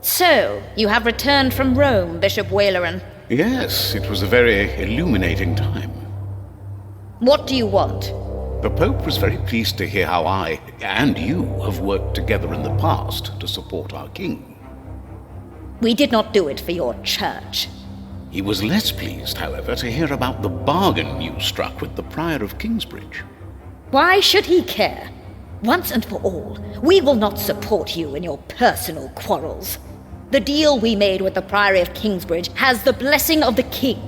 So, you have returned from Rome, Bishop Waleran. Yes, it was a very illuminating time. What do you want? The Pope was very pleased to hear how I, and you, have worked together in the past to support our king. We did not do it for your church. He was less pleased, however, to hear about the bargain you struck with the Prior of Kingsbridge. Why should he care? Once and for all, we will not support you in your personal quarrels. The deal we made with the Priory of Kingsbridge has the blessing of the king.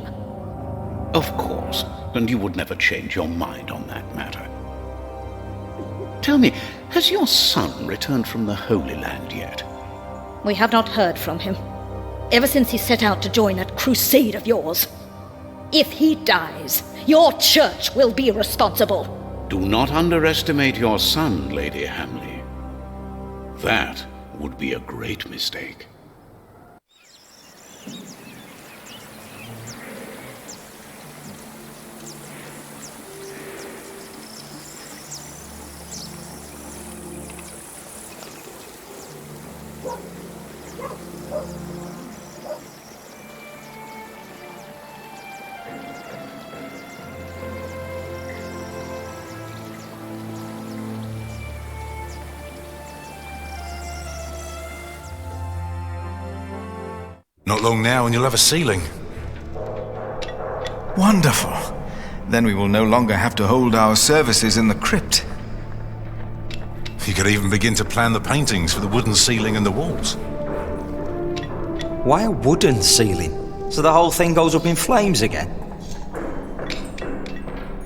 Of course, and you would never change your mind on that matter. Tell me, has your son returned from the Holy Land yet? We have not heard from him, ever since he set out to join that crusade of yours. If he dies, your church will be responsible. Do not underestimate your son, Lady Hamley. That would be a great mistake. Not long now and you'll have a ceiling. Wonderful. Then we will no longer have to hold our services in the crypt. You could even begin to plan the paintings for the wooden ceiling and the walls. Why a wooden ceiling? So the whole thing goes up in flames again?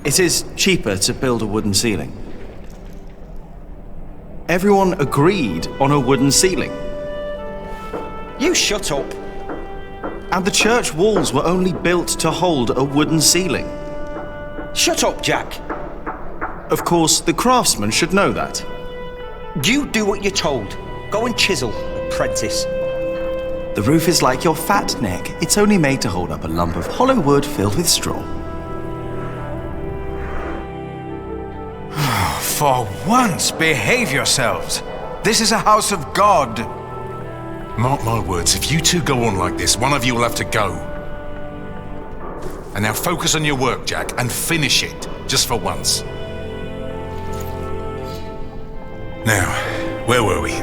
It is cheaper to build a wooden ceiling. Everyone agreed on a wooden ceiling. You shut up. And the church walls were only built to hold a wooden ceiling. Shut up, Jack. Of course, the craftsman should know that. You do what you're told. Go and chisel, apprentice. The roof is like your fat neck. It's only made to hold up a lump of hollow wood filled with straw. For once, behave yourselves. This is a house of God. Mark my words, if you two go on like this, one of you will have to go. And now focus on your work, Jack, and finish it, just for once. Now, where were we?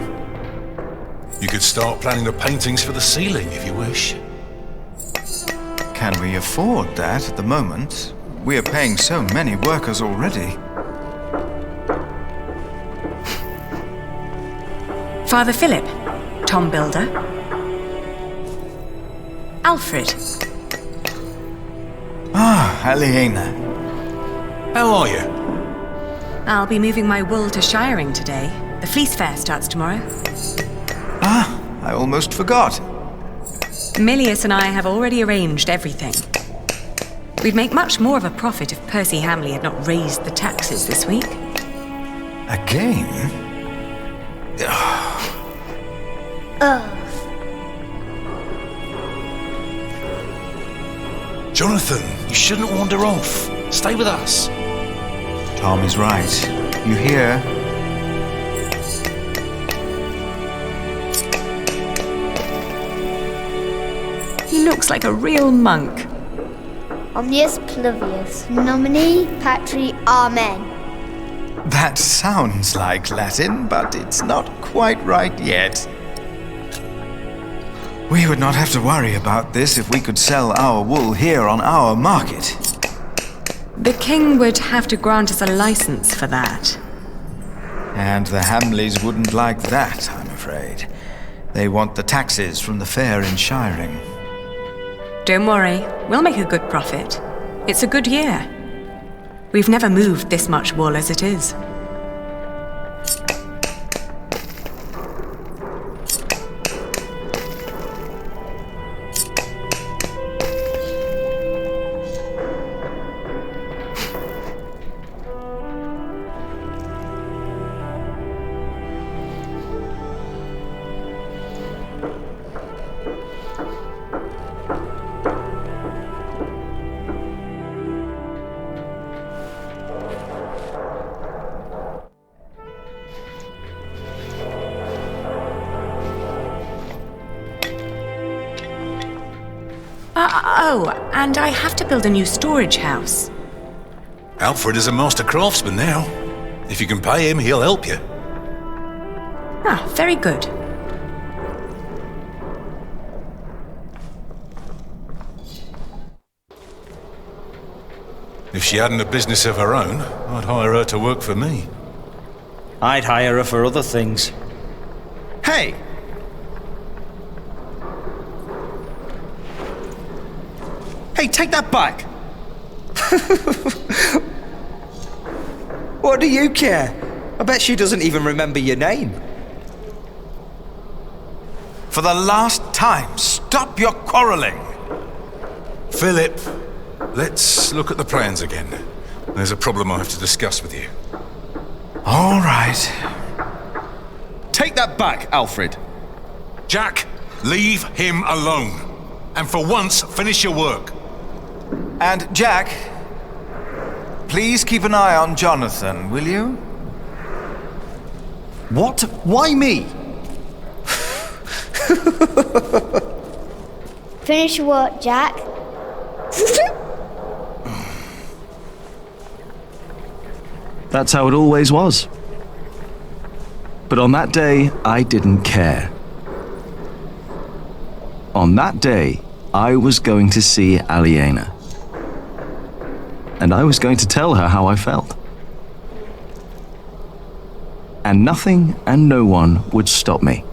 You could start planning the paintings for the ceiling, if you wish. Can we afford that at the moment? We are paying so many workers already. Father Philip, Tom Builder, Alfred. Ah, Aliena. How are you? I'll be moving my wool to Shiring today. The fleece fair starts tomorrow. Ah, I almost forgot. Milius and I have already arranged everything. We'd make much more of a profit if Percy Hamley had not raised the taxes this week. Again? Jonathan, you shouldn't wander off. Stay with us. Tom is right. You hear? He looks like a real monk. Omnius Pluvius, nomine patri amen. That sounds like Latin, but it's not quite right yet. We would not have to worry about this if we could sell our wool here on our market. The king would have to grant us a license for that. And the Hamleys wouldn't like that, I'm afraid. They want the taxes from the fair in Shiring. Don't worry, we'll make a good profit. It's a good year. We've never moved this much wool as it is. Oh, and I have to build a new storage house. Alfred is a master craftsman now. If you can pay him, he'll help you. Ah, very good. If she hadn't a business of her own, I'd hire her to work for me. I'd hire her for other things. Hey! Hey, take that back! What do you care? I bet she doesn't even remember your name. For the last time, stop your quarreling! Philip, let's look at the plans again. There's a problem I have to discuss with you. All right. Take that back, Alfred. Jack, leave him alone. And for once, finish your work. And Jack, please keep an eye on Jonathan, will you? What? Why me? Finish your work, Jack. That's how it always was. But on that day, I didn't care. On that day, I was going to see Aliena. And I was going to tell her how I felt. And nothing and no one would stop me.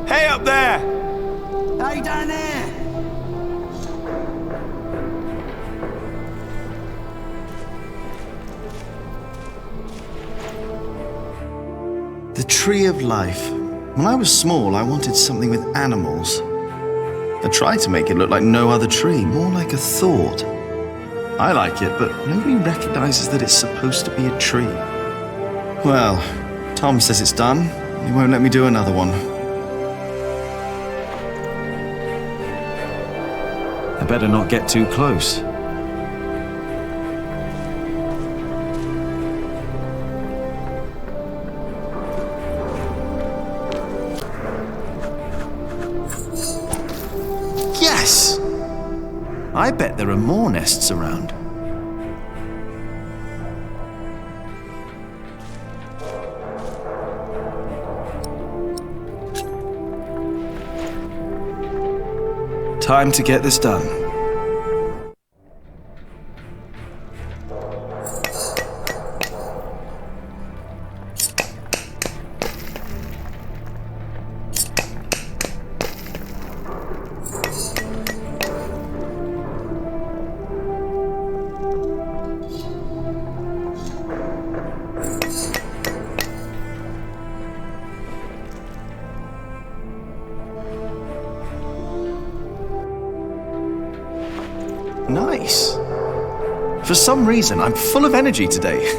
Hey up there! Hey down there! The Tree of Life. When I was small, I wanted something with animals. I tried to make it look like no other tree, more like a thought. I like it, but nobody recognizes that it's supposed to be a tree. Well, Tom says it's done. He won't let me do another one. I better not get too close. Yes! I bet there are more nests around. Time to get this done. Nice. For some reason, I'm full of energy today.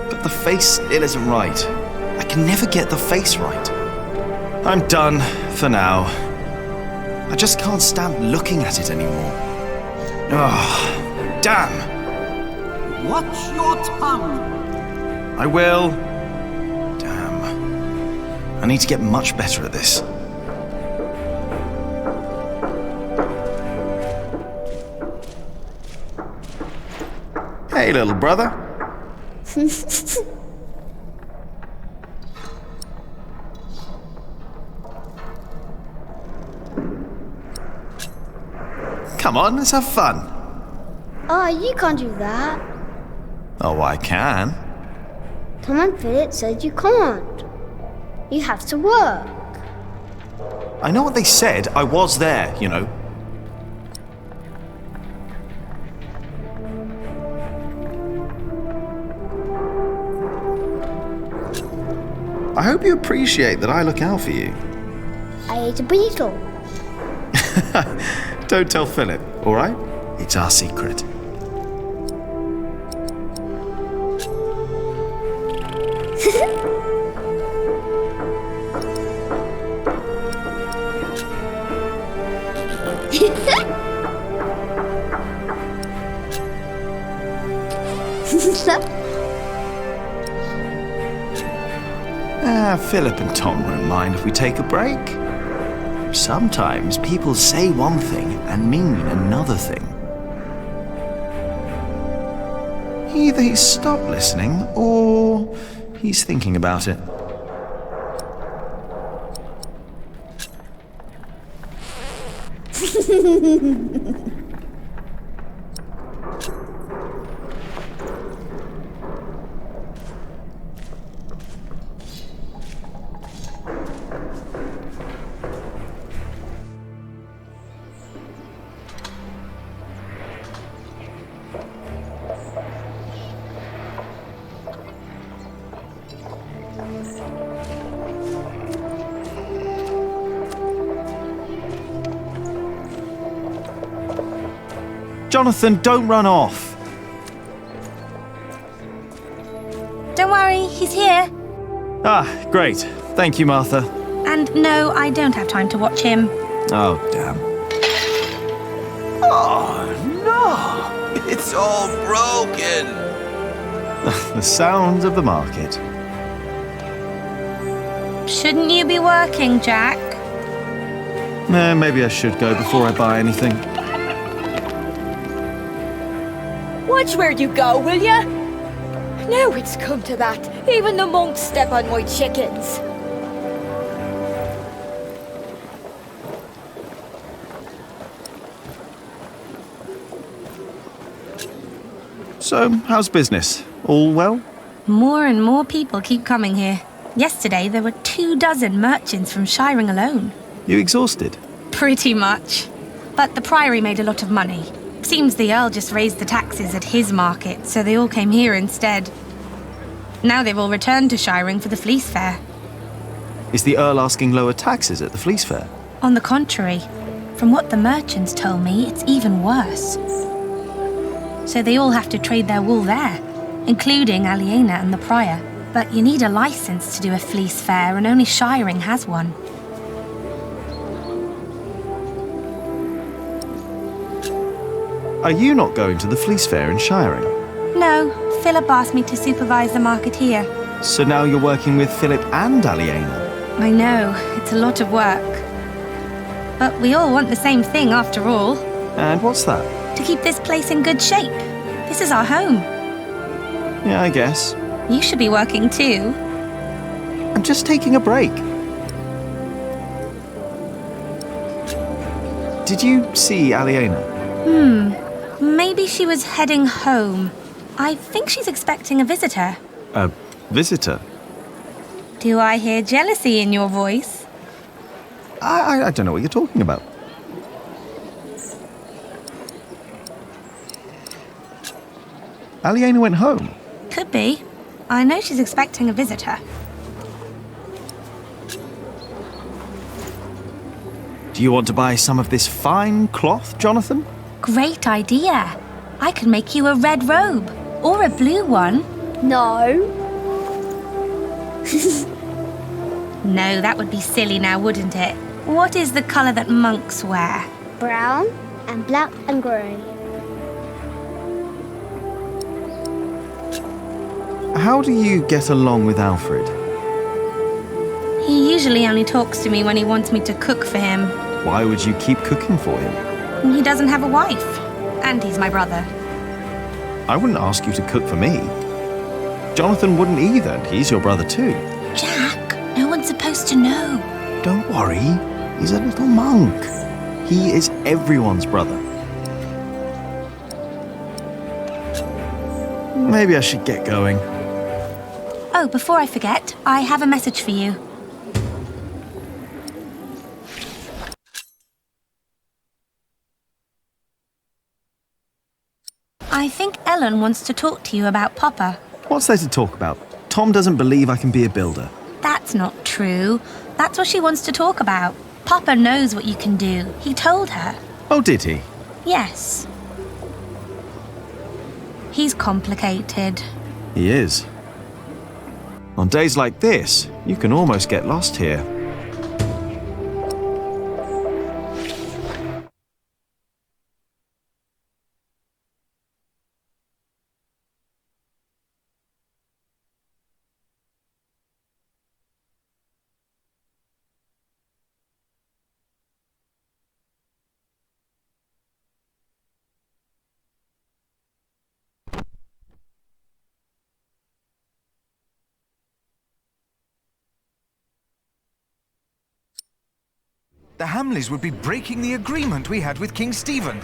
But the face still isn't right. I can never get the face right. I'm done for now. I just can't stand looking at it anymore. Oh, damn. Watch your tongue. I will. Damn. I need to get much better at this. Hey, little brother. Come on, let's have fun. Oh, you can't do that. Oh, I can. Tom and Philip said you can't. You have to work. I know what they said. I was there, you know. I hope you appreciate that I look out for you. I ate a beetle. Don't tell Philip, all right? It's our secret. Philip and Tom won't mind if we take a break. Sometimes people say one thing and mean another thing. Either he's stopped listening, or he's thinking about it. Jonathan, don't run off. Don't worry, he's here. Ah, great. Thank you, Martha. And no, I don't have time to watch him. Oh, damn. Oh, no! It's all broken! The sounds of the market. Shouldn't you be working, Jack? Maybe I should go before I buy anything. Watch where you go, will ya? Now it's come to that. Even the monks step on my chickens. So, how's business? All well? More and more people keep coming here. Yesterday, there were 24 merchants from Shiring alone. You exhausted? Pretty much. But the Priory made a lot of money. Seems the Earl just raised the taxes at his market, so they all came here instead. Now they've all returned to Shiring for the Fleece Fair. Is the Earl asking lower taxes at the Fleece Fair? On the contrary, from what the merchants told me, it's even worse. So they all have to trade their wool there, including Aliena and the Prior. But you need a license to do a Fleece Fair, and only Shiring has one. Are you not going to the Fleece Fair in Shiring? No, Philip asked me to supervise the market here. So now you're working with Philip and Aliena? I know, it's a lot of work. But we all want the same thing after all. And what's that? To keep this place in good shape. This is our home. Yeah, I guess. You should be working too. I'm just taking a break. Did you see Aliena? Maybe she was heading home. I think she's expecting a visitor. A visitor? Do I hear jealousy in your voice? I don't know what you're talking about. Aliena went home. Could be. I know she's expecting a visitor. Do you want to buy some of this fine cloth, Jonathan? Great idea. I could make you a red robe. Or a blue one. No. No, that would be silly now, wouldn't it? What is the colour that monks wear? Brown and black and grey. How do you get along with Alfred? He usually only talks to me when he wants me to cook for him. Why would you keep cooking for him? He doesn't have a wife. And he's my brother. I wouldn't ask you to cook for me. Jonathan wouldn't either, and he's your brother too. Jack, no one's supposed to know. Don't worry, he's a little monk. He is everyone's brother. Maybe I should get going. Oh, before I forget, I have a message for you. I think Ellen wants to talk to you about Papa. What's there to talk about? Tom doesn't believe I can be a builder. That's not true. That's what she wants to talk about. Papa knows what you can do. He told her. Oh, did he? Yes. He's complicated. He is. On days like this, you can almost get lost here. The Hamleys would be breaking the agreement we had with King Stephen.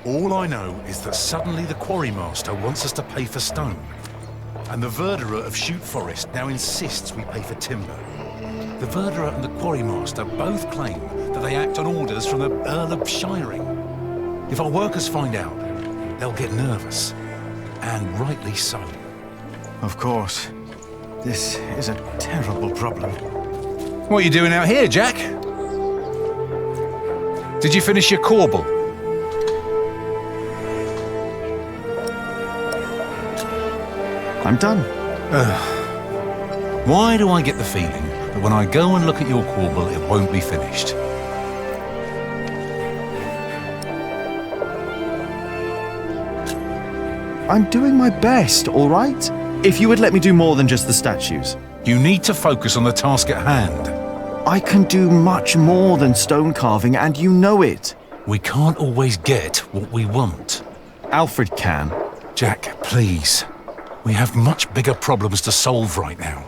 All I know is that suddenly the quarrymaster wants us to pay for stone. And the verderer of Shoot Forest now insists we pay for timber. The verderer and the quarrymaster both claim that they act on orders from the Earl of Shiring. If our workers find out, they'll get nervous. And rightly so. Of course. This is a terrible problem. What are you doing out here, Jack? Did you finish your corbel? I'm done. Why do I get the feeling that when I go and look at your corbel, it won't be finished? I'm doing my best, all right? If you would let me do more than just the statues. You need to focus on the task at hand. I can do much more than stone carving, and you know it. We can't always get what we want. Alfred can. Jack, please. We have much bigger problems to solve right now.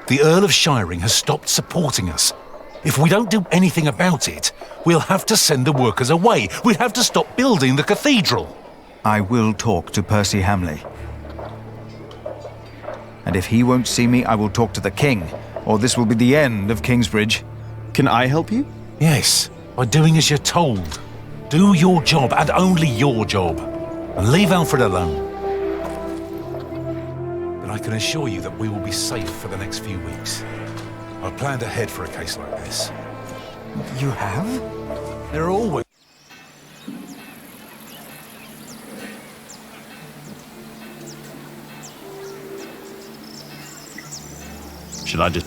The Earl of Shiring has stopped supporting us. If we don't do anything about it, we'll have to send the workers away. We'll have to stop building the cathedral. I will talk to Percy Hamley. And if he won't see me, I will talk to the king, or this will be the end of Kingsbridge. Can I help you? Yes, by doing as you're told. Do your job, and only your job. And leave Alfred alone. But I can assure you that we will be safe for the next few weeks. I've planned ahead for a case like this. You have? There are always... Should I just...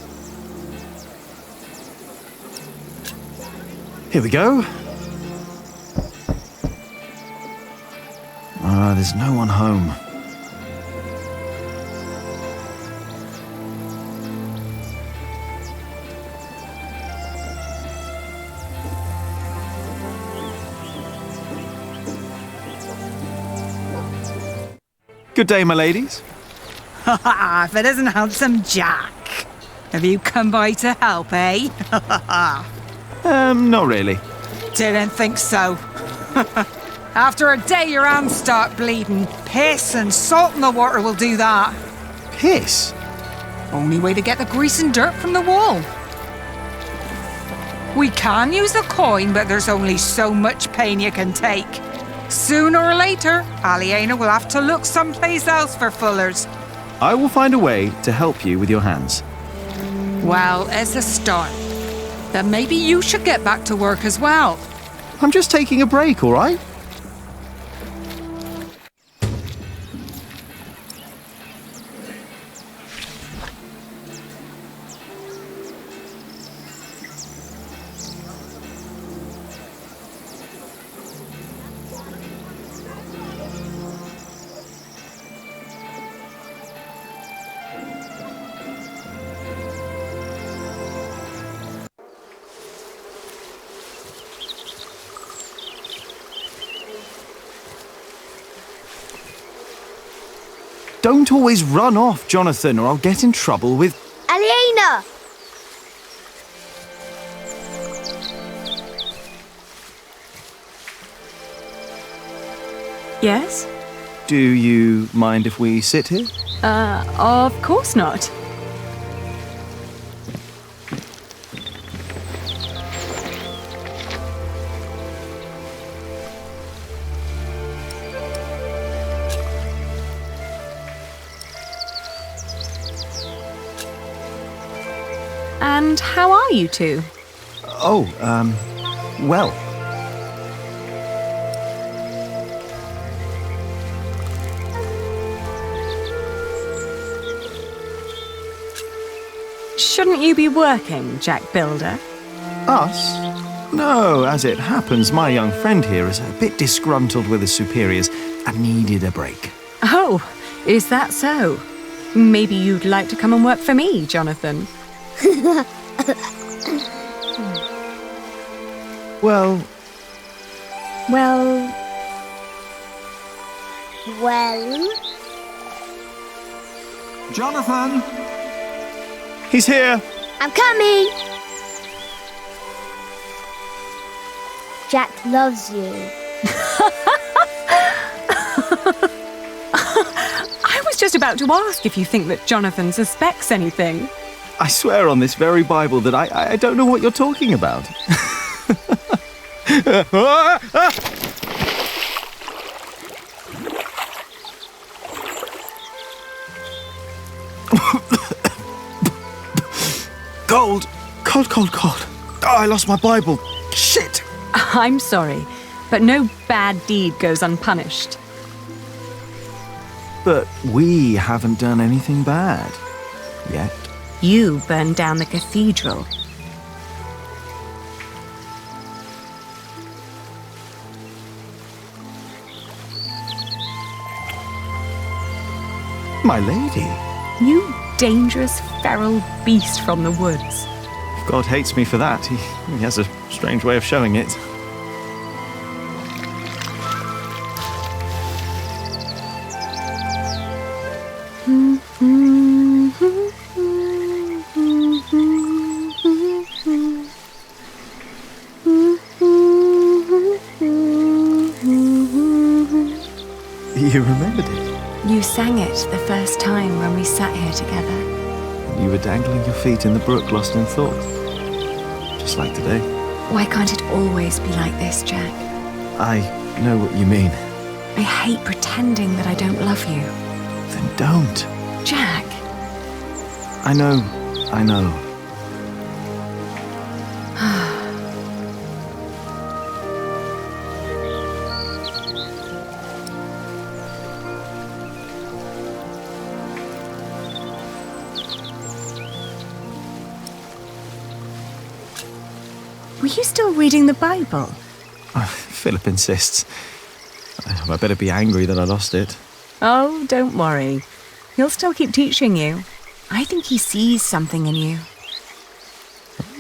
Here we go. There's no one home. Good day, my ladies. Ha ha! If it isn't handsome Jack. Have you come by to help, eh? Not really. Didn't think so. After a day your hands start bleeding, piss and salt in the water will do that. Piss? Only way to get the grease and dirt from the wall. We can use a coin, but there's only so much pain you can take. Sooner or later, Aliena will have to look someplace else for fullers. I will find a way to help you with your hands. Well, it's a start. Then maybe you should get back to work as well. I'm just taking a break, all right? Don't always run off, Jonathan, or I'll get in trouble with... Aliena! Yes? Do you mind if we sit here? Of course not. And how are you two? Oh, well. Shouldn't you be working, Jack Builder? Us? No, as it happens, my young friend here is a bit disgruntled with his superiors and needed a break. Oh, is that so? Maybe you'd like to come and work for me, Jonathan. Well... Well... Jonathan! He's here! I'm coming! Jack loves you. I was just about to ask if you think that Jonathan suspects anything. I swear on this very Bible that I don't know what you're talking about. Cold. Oh, I lost my Bible. Shit. I'm sorry, but no bad deed goes unpunished. But we haven't done anything bad. Yet. You burned down the cathedral. My lady. You dangerous, feral beast from the woods. If God hates me for that, he has a strange way of showing it. You remembered it? You sang it the first time when we sat here together. You were dangling your feet in the brook, lost in thought. Just like today. Why can't it always be like this, Jack? I know what you mean. I hate pretending that I don't love you. Then don't. Jack. I know. Were you still reading the Bible? Philip insists. I better be angry that I lost it. Oh, don't worry. He'll still keep teaching you. I think he sees something in you.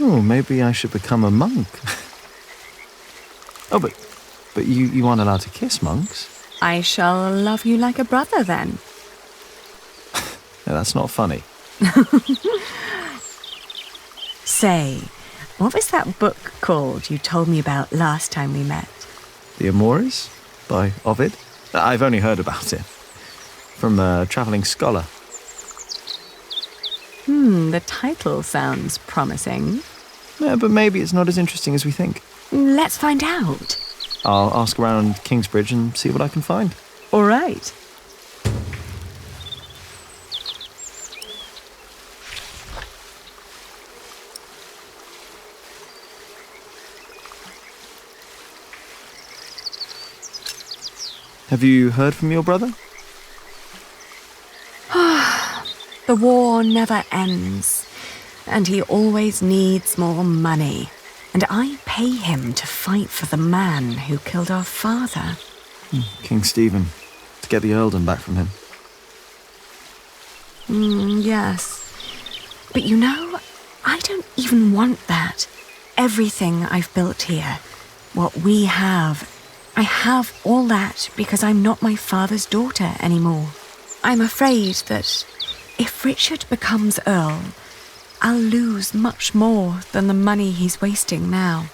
Oh, maybe I should become a monk. Oh, but you aren't allowed to kiss monks. I shall love you like a brother, then. No, that's not funny. Say, what was that book called you told me about last time we met? The Amores by Ovid. I've only heard about it. From a travelling scholar. The title sounds promising. Yeah, but maybe it's not as interesting as we think. Let's find out. I'll ask around Kingsbridge and see what I can find. All right. Have you heard from your brother? The war never ends, and he always needs more money. And I pay him to fight for the man who killed our father. King Stephen, to get the earldom back from him. Yes. But you know, I don't even want that. Everything I've built here, what we have, I have all that because I'm not my father's daughter anymore. I'm afraid that if Richard becomes Earl, I'll lose much more than the money he's wasting now.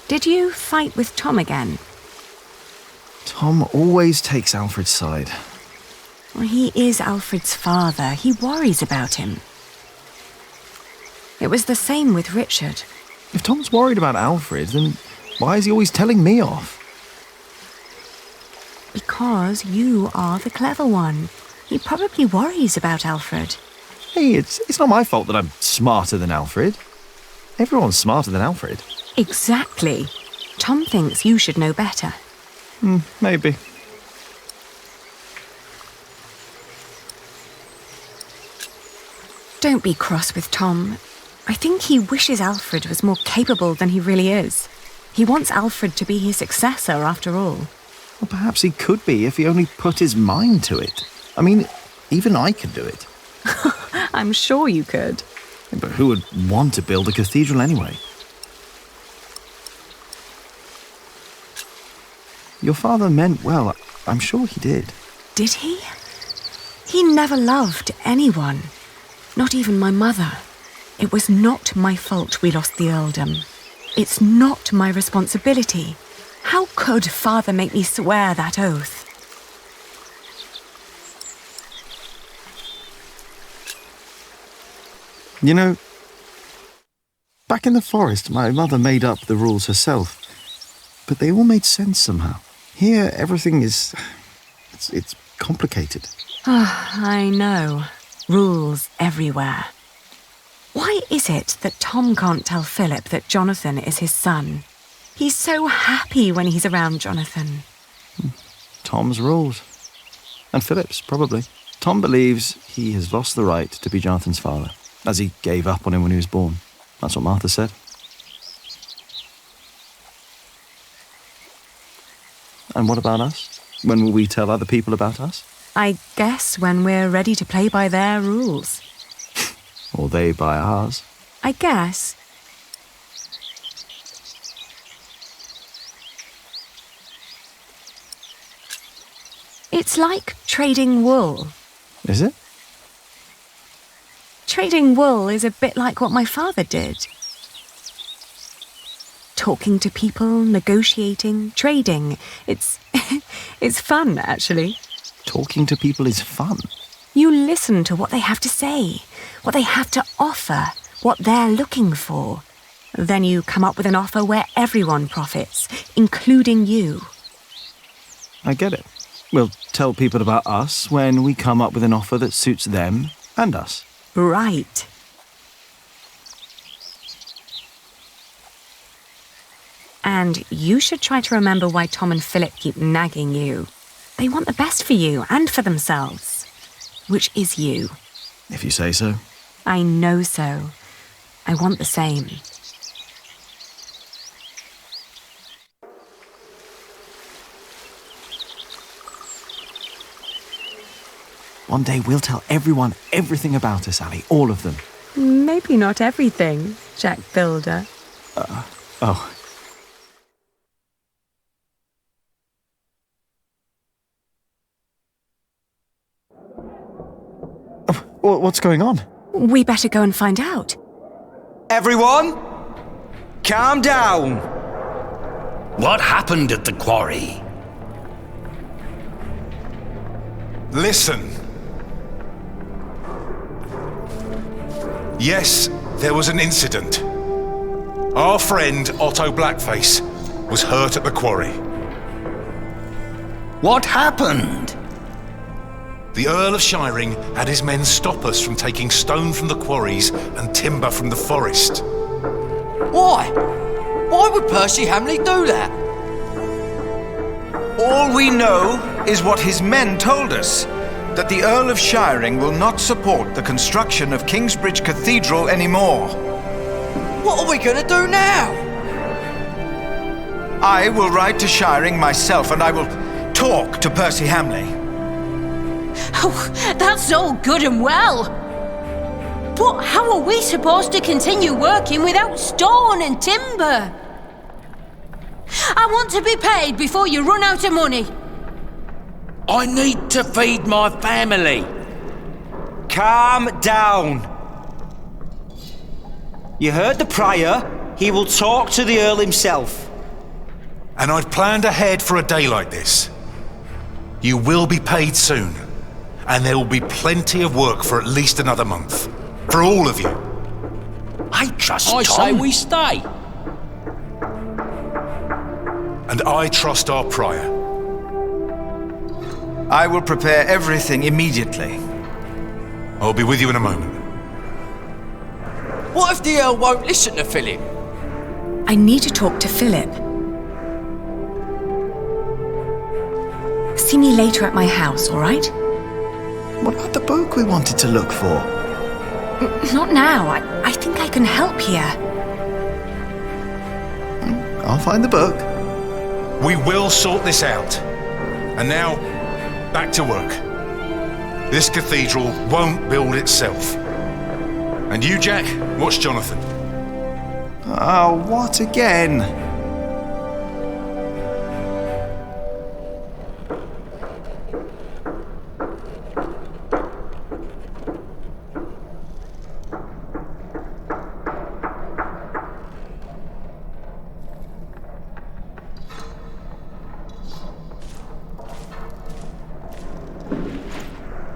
Did you fight with Tom again? Tom always takes Alfred's side. Well, he is Alfred's father. He worries about him. It was the same with Richard. If Tom's worried about Alfred, then why is he always telling me off? Because you are the clever one. He probably worries about Alfred. Hey, it's not my fault that I'm smarter than Alfred. Everyone's smarter than Alfred. Exactly. Tom thinks you should know better. Maybe. Don't be cross with Tom. I think he wishes Alfred was more capable than he really is. He wants Alfred to be his successor, after all. Well, perhaps he could be if he only put his mind to it. I mean, even I could do it. I'm sure you could. But who would want to build a cathedral anyway? Your father meant well. I'm sure he did. Did he? He never loved anyone, not even my mother. It was not my fault we lost the earldom. It's not my responsibility. How could Father make me swear that oath? You know, back in the forest, my mother made up the rules herself. But they all made sense somehow. Here, everything is... It's complicated. I know. Rules everywhere. Why is it that Tom can't tell Philip that Jonathan is his son? He's so happy when he's around Jonathan. Tom's rules. And Philip's, probably. Tom believes he has lost the right to be Jonathan's father, as he gave up on him when he was born. That's what Martha said. And what about us? When will we tell other people about us? I guess when we're ready to play by their rules. Or they by ours. I guess. It's like trading wool. Is it? Trading wool is a bit like what my father did. Talking to people, negotiating, trading. It's fun, actually. Talking to people is fun. You listen to what they have to say, what they have to offer, what they're looking for. Then you come up with an offer where everyone profits, including you. I get it. We'll tell people about us when we come up with an offer that suits them and us. Right. And you should try to remember why Tom and Philip keep nagging you. They want the best for you and for themselves. Which is you. If you say so. I know so. I want the same. One day we'll tell everyone everything about us, Ali. All of them. Maybe not everything, Jack Builder. Oh. What's going on? We better go and find out. Everyone, calm down. What happened at the quarry? Listen. Yes, there was an incident. Our friend Otto Blackface was hurt at the quarry. What happened? The Earl of Shiring had his men stop us from taking stone from the quarries and timber from the forest. Why? Why would Percy Hamley do that? All we know is what his men told us, that the Earl of Shiring will not support the construction of Kingsbridge Cathedral anymore. What are we going to do now? I will ride to Shiring myself and I will talk to Percy Hamley. Oh, that's all good and well. But how are we supposed to continue working without stone and timber? I want to be paid before you run out of money. I need to feed my family. Calm down. You heard the Prior. He will talk to the Earl himself. And I'd planned ahead for a day like this. You will be paid soon. And there will be plenty of work for at least another month. For all of you. I trust I Tom. say we stay. And I trust our Prior. I will prepare everything immediately. I'll be with you in a moment. What if the Earl won't listen to Philip? I need to talk to Philip. See me later at my house, all right? What about the book we wanted to look for? Not now. I think I can help here. I'll find the book. We will sort this out. And now, back to work. This cathedral won't build itself. And you, Jack, watch Jonathan. Oh, what again?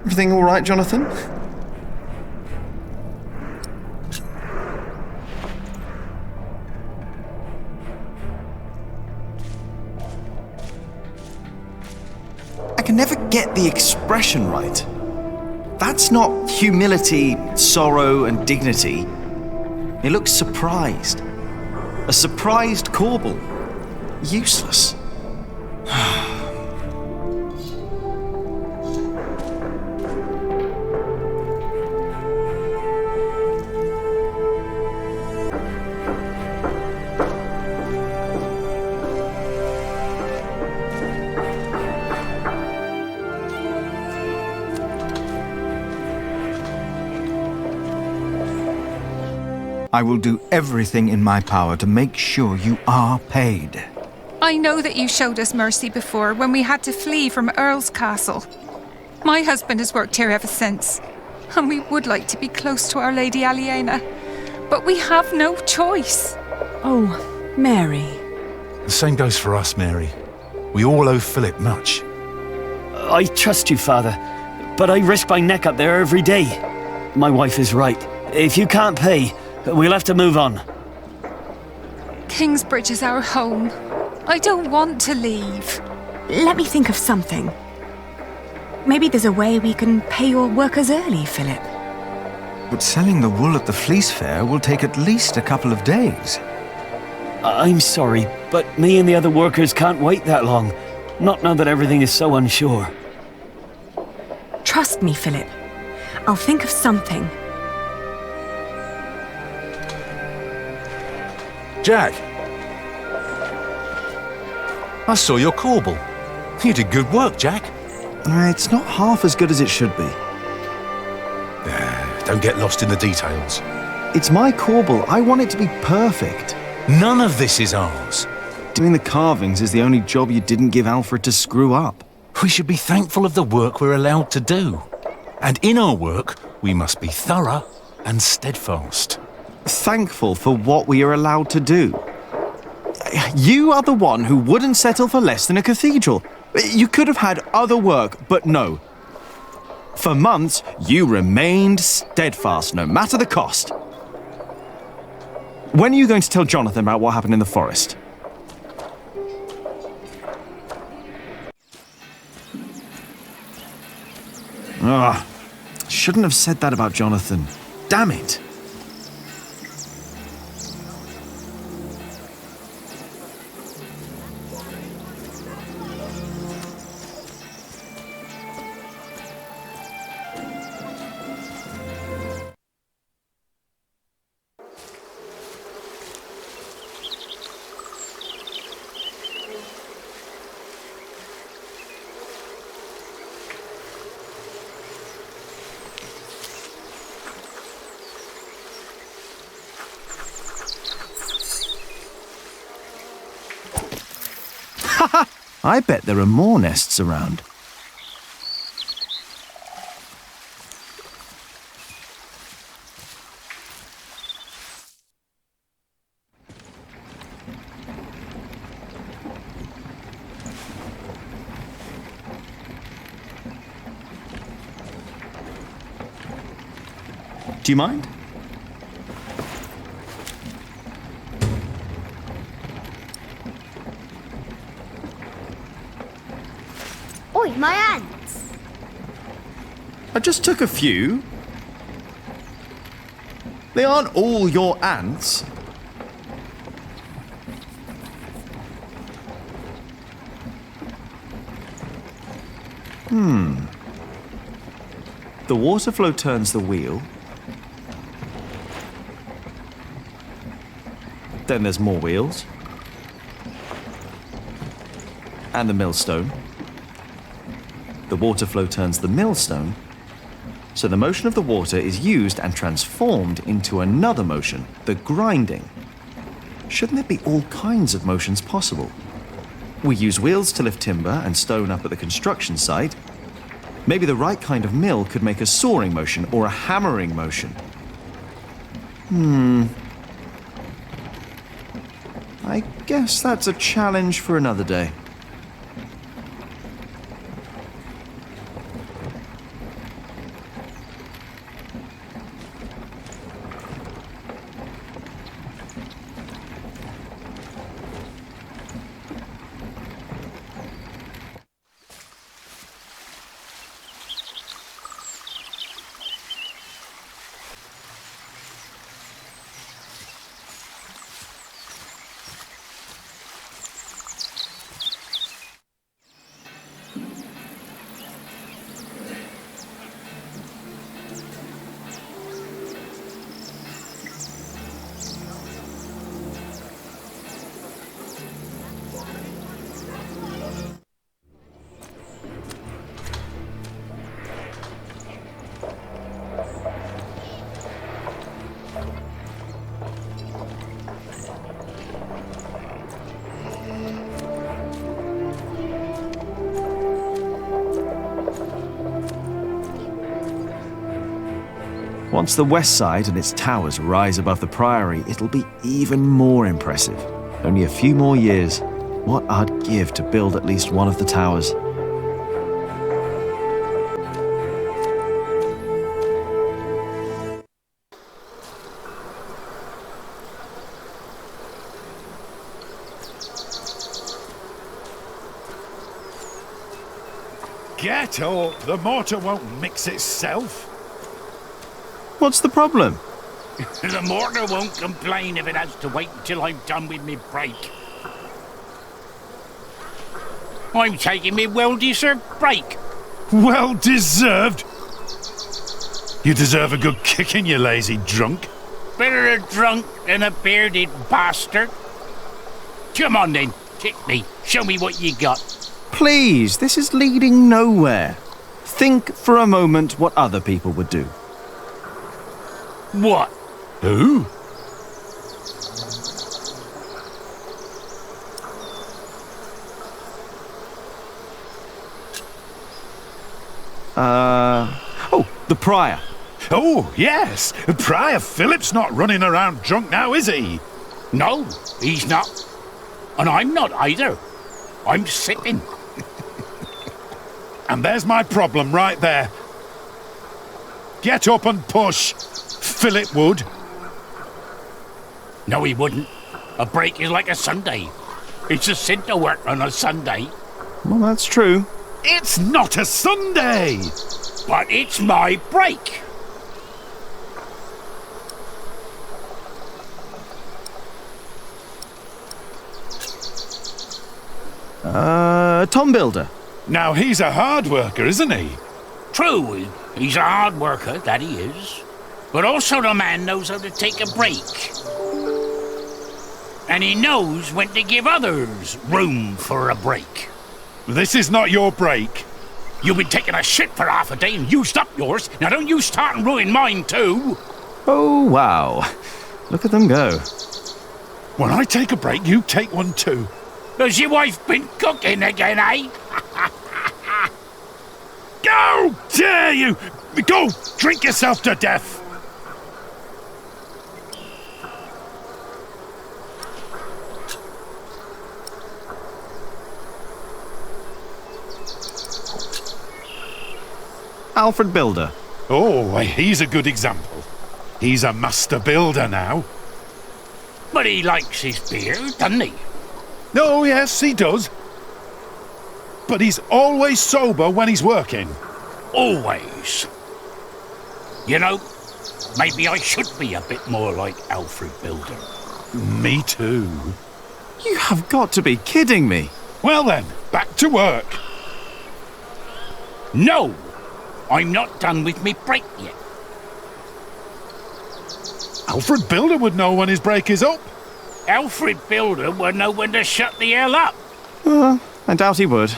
Everything all right, Jonathan? I can never get the expression right. That's not humility, sorrow, and dignity. It looks surprised. A surprised Corbel. Useless. I will do everything in my power to make sure you are paid. I know that you showed us mercy before when we had to flee from Earl's Castle. My husband has worked here ever since, and we would like to be close to Our Lady Aliena, but we have no choice. Oh, Mary. The same goes for us, Mary. We all owe Philip much. I trust you, Father, but I risk my neck up there every day. My wife is right. If you can't pay, we'll have to move on. Kingsbridge is our home. I don't want to leave. Let me think of something. Maybe there's a way we can pay your workers early, Philip. But selling the wool at the fleece fair will take at least a couple of days. I'm sorry, but me and the other workers can't wait that long. Not now that everything is so unsure. Trust me, Philip. I'll think of something. Jack! I saw your Corbel. You did good work, Jack. It's not half as good as it should be. Don't get lost in the details. It's my Corbel. I want it to be perfect. None of this is ours. Doing the carvings is the only job you didn't give Alfred to screw up. We should be thankful of the work we're allowed to do. And in our work, we must be thorough and steadfast. Thankful for what we are allowed to do. You are the one who wouldn't settle for less than a cathedral. You could have had other work, but no. For months, you remained steadfast, no matter the cost. When are you going to tell Jonathan about what happened in the forest? Shouldn't have said that about Jonathan. Damn it. I bet there are more nests around. Do you mind? Oi, my ants! I just took a few. They aren't all your ants. The water flow turns the wheel. Then there's more wheels. And the millstone. The water flow turns the millstone, so the motion of the water is used and transformed into another motion, the grinding. Shouldn't there be all kinds of motions possible? We use wheels to lift timber and stone up at the construction site. Maybe the right kind of mill could make a sawing motion or a hammering motion. I guess that's a challenge for another day. Once the west side and its towers rise above the priory, it'll be even more impressive. Only a few more years. What I'd give to build at least one of the towers. Get up! The mortar won't mix itself. What's the problem? The mortar won't complain if it has to wait until I'm done with me break. I'm taking me well-deserved break. Well deserved? You deserve a good kicking, you lazy drunk. Better a drunk than a bearded bastard. Come on then, kick me. Show me what you got. Please, this is leading nowhere. Think for a moment what other people would do. What? Who? Oh, the Prior. Oh, yes. Prior Philip's not running around drunk now, is he? No, he's not. And I'm not either. I'm sipping. And there's my problem right there. Get up and push. Philip would. No, he wouldn't. A break is like a Sunday. It's a sin to work on a Sunday. Well, that's true. It's not a Sunday! But it's my break. Tom Builder. Now, he's a hard worker, isn't he? True, he's a hard worker, that he is. But also the man knows how to take a break. And he knows when to give others room for a break. This is not your break. You've been taking a shit for half a day and used up yours. Now don't you start and ruin mine too. Oh, wow. Look at them go. When I take a break, you take one too. Has your wife been cooking again, eh? Go! Dare you! Go! Drink yourself to death! Alfred Builder. Oh, he's a good example. He's a master builder now. But he likes his beer, doesn't he? Oh, yes, he does. But he's always sober when he's working. Always. You know, maybe I should be a bit more like Alfred Builder. Me too. You have got to be kidding me. Well then, back to work. No! I'm not done with me break yet. Alfred Builder would know when his break is up. Alfred Builder would know when to shut the hell up. I doubt he would.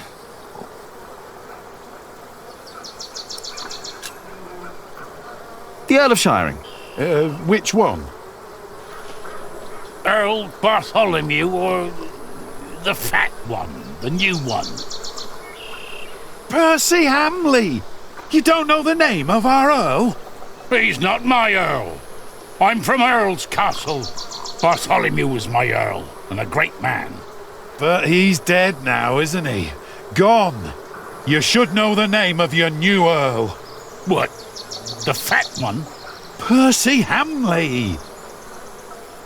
The Earl of Shiring. Which one? Earl Bartholomew or the fat one, the new one? Percy Hamley! You don't know the name of our Earl? He's not my Earl. I'm from Earl's Castle. Bartholomew was my Earl, and a great man. But he's dead now, isn't he? Gone. You should know the name of your new Earl. What? The fat one? Percy Hamley.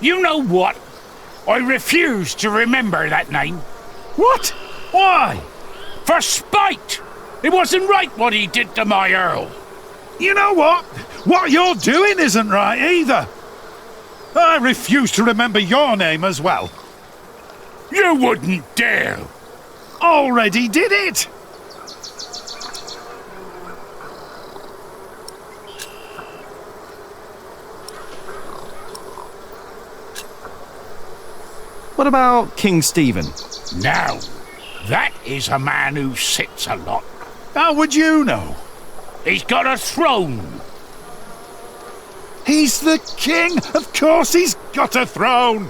You know what? I refuse to remember that name. What? Why? For spite! It wasn't right what he did to my Earl. You know what? What you're doing isn't right either. I refuse to remember your name as well. You wouldn't dare. Already did it. What about King Stephen? Now, that is a man who sits a lot. How would you know? He's got a throne. He's the king. Of course he's got a throne.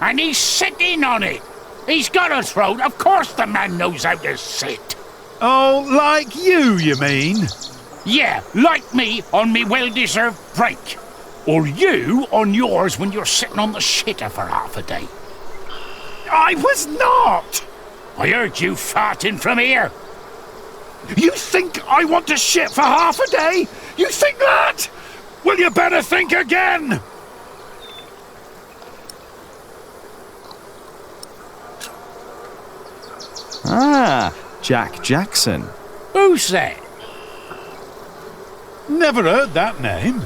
And he's sitting on it. He's got a throne. Of course the man knows how to sit. Oh, like you mean? Yeah, like me on me well-deserved break. Or you on yours when you're sitting on the shitter for half a day. I was not! I heard you farting from here. You think I want to shit for half a day? You think that? Well, you better think again! Ah, Jack Jackson. Who's that? Never heard that name.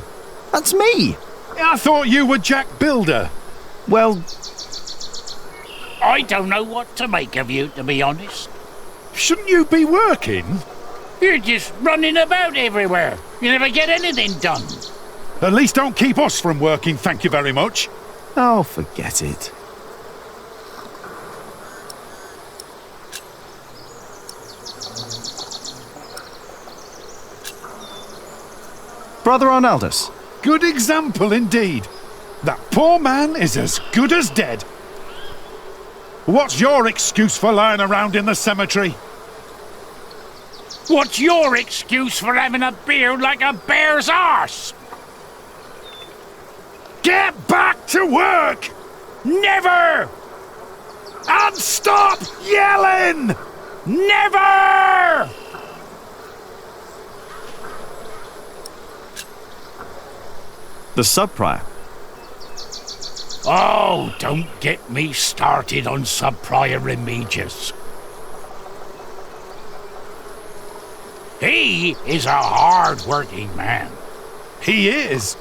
That's me. I thought you were Jack Builder. Well, I don't know what to make of you, to be honest. Shouldn't you be working? You're just running about everywhere. You never get anything done. At least don't keep us from working, thank you very much. oh, forget it. Brother Arnaldus. Good example indeed. That poor man is as good as dead. What's your excuse for lying around in the cemetery? What's your excuse for having a beard like a bear's arse? Get back to work! Never! And stop yelling! Never! The sub-prior. Oh, don't get me started on sub-prior Remigius. He is a hard-working man. He is.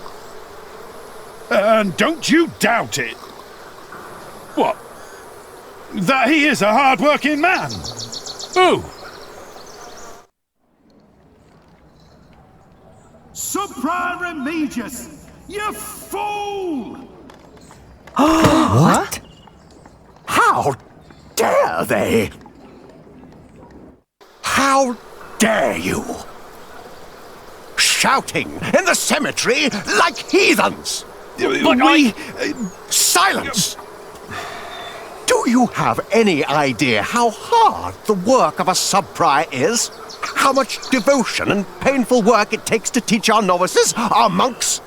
And don't you doubt it. What? That he is a hard-working man? Who? Sub-prior Remigius! You fool! What? How dare they? How dare you? Shouting in the cemetery like heathens! But Silence! Do you have any idea how hard the work of a sub-prior is? How much devotion and painful work it takes to teach our novices, our monks?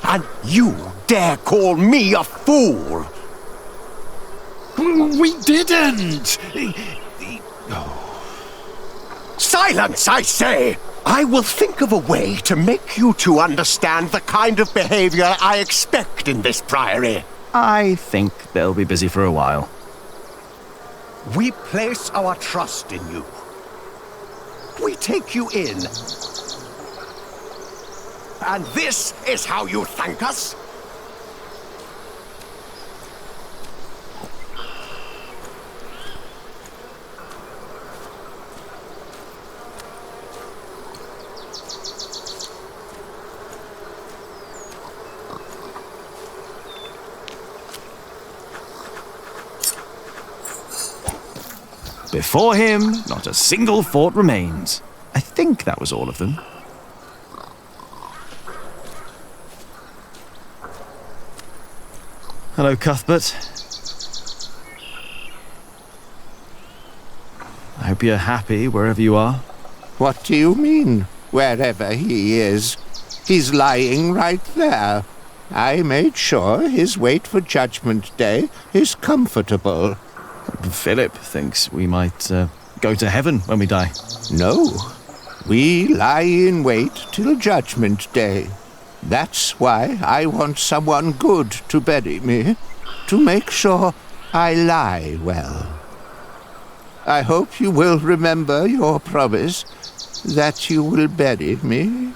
And you dare call me a fool? We didn't! Silence, I say! I will think of a way to make you two understand the kind of behavior I expect in this priory. I think they'll be busy for a while. We place our trust in you. We take you in. And this is how you thank us? Before him, not a single fort remains. I think that was all of them. Hello, Cuthbert. I hope you're happy wherever you are. What do you mean, wherever he is? He's lying right there. I made sure his wait for Judgment Day is comfortable. Philip thinks we might go to heaven when we die. No. We lie in wait till Judgment Day. That's why I want someone good to bury me, to make sure I lie well. I hope you will remember your promise that you will bury me.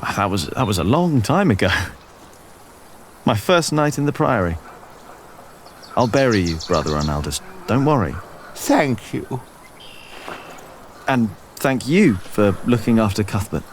Well, that was a long time ago. My first night in the Priory. I'll bury you, Brother Arnaldus. Don't worry. Thank you. And thank you for looking after Cuthbert.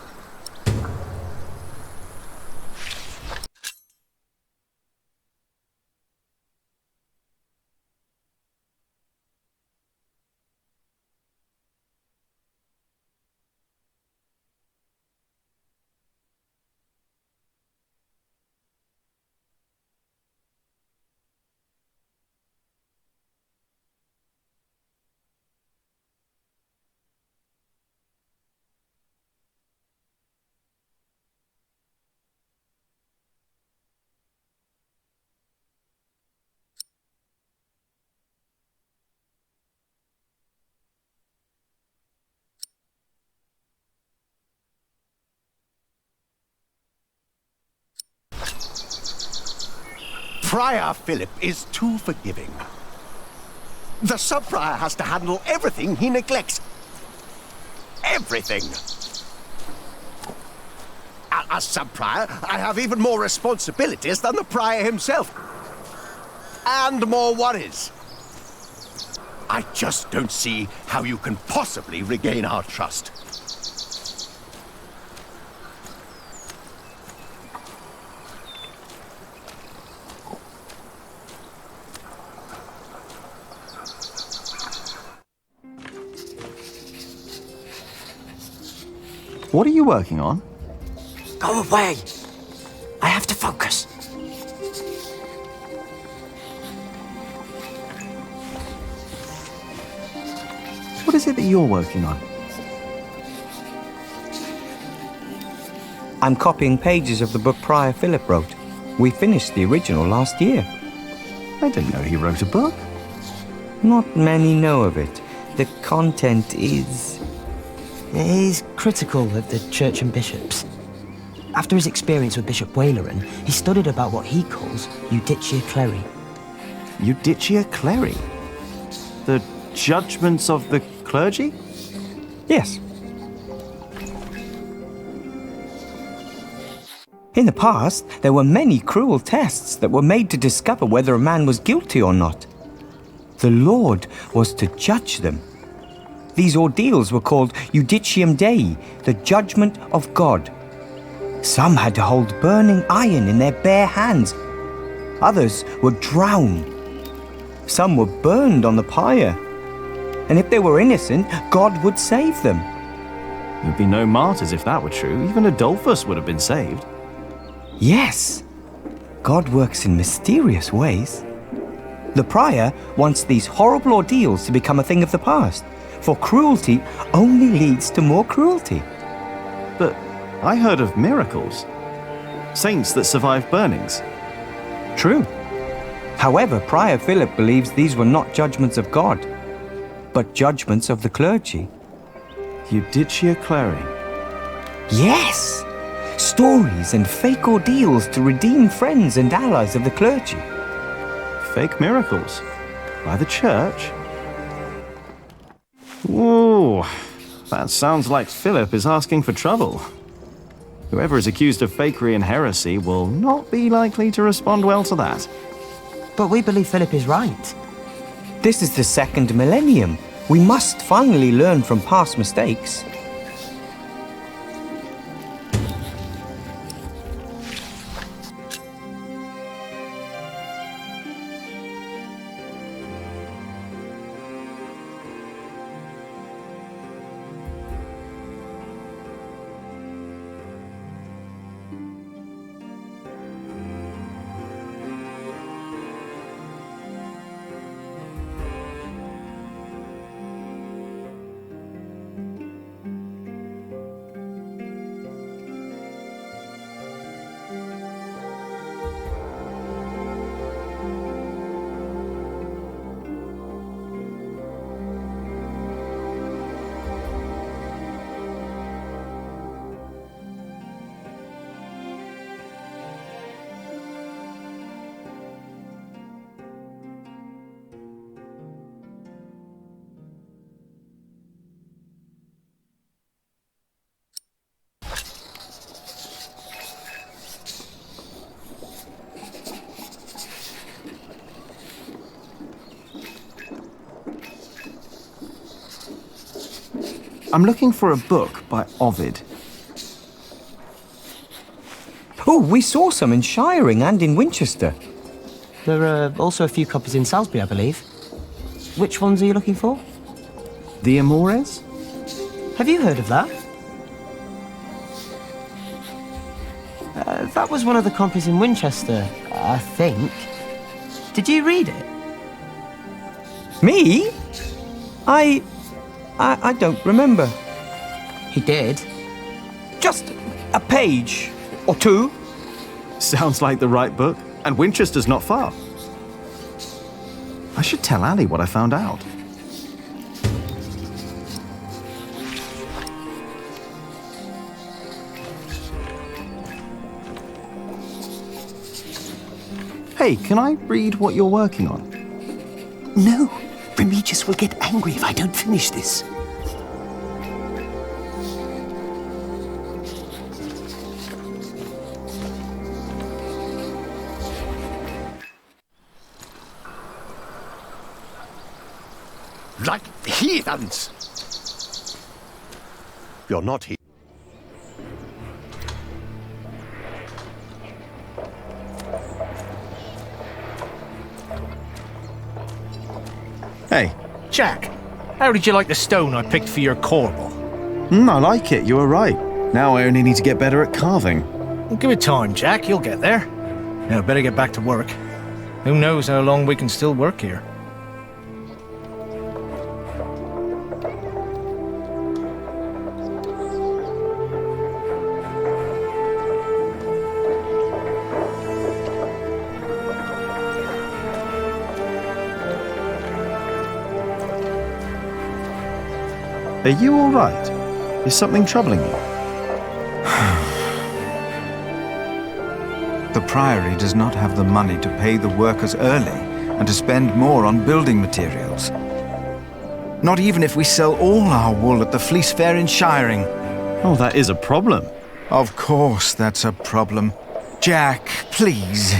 Prior Philip is too forgiving. The sub-prior has to handle everything he neglects. Everything. As sub-prior, I have even more responsibilities than the prior himself. And more worries. I just don't see how you can possibly regain our trust. What are you working on? Go away. I have to focus. What is it that you're working on? I'm copying pages of the book Prior Philip wrote. We finished the original last year. I didn't know he wrote a book. Not many know of it. The content is... He's critical of the church and bishops. After his experience with Bishop Waleran, he studied about what he calls Judicia Cleri. Judicia Cleri? The judgments of the clergy? Yes. In the past, there were many cruel tests that were made to discover whether a man was guilty or not. The Lord was to judge them. These ordeals were called Judicium Dei, the judgment of God. Some had to hold burning iron in their bare hands. Others were drowned. Some were burned on the pyre. And if they were innocent, God would save them. There'd be no martyrs if that were true. Even Adolphus would have been saved. Yes. God works in mysterious ways. The prior wants these horrible ordeals to become a thing of the past, for cruelty only leads to more cruelty. But I heard of miracles. Saints that survived burnings. True. However, Prior Philip believes these were not judgments of God, but judgments of the clergy. Judicia Cleri. Yes! Stories and fake ordeals to redeem friends and allies of the clergy. Fake miracles? By the church? Ooh, that sounds like Philip is asking for trouble. Whoever is accused of fakery and heresy will not be likely to respond well to that. But we believe Philip is right. This is the second millennium. We must finally learn from past mistakes. I'm looking for a book by Ovid. Oh, we saw some in Shiring and in Winchester. There are also a few copies in Salisbury, I believe. Which ones are you looking for? The Amores? Have you heard of that? That was one of the copies in Winchester, I think. Did you read it? Me? I don't remember. He did. Just a page or two. Sounds like the right book, and Winchester's not far. I should tell Ali what I found out. Hey, can I read what you're working on? No, Remigius will get angry if I don't finish this. Like heathens! You're not here. Hey. Jack, how did you like the stone I picked for your corbel? I like it, you were right. Now I only need to get better at carving. Well, give it time, Jack, you'll get there. Now, better get back to work. Who knows how long we can still work here. Are you all right? Is something troubling you? The Priory does not have the money to pay the workers early and to spend more on building materials. Not even if we sell all our wool at the Fleece Fair in Shiring. Oh, that is a problem. Of course that's a problem. Jack, please.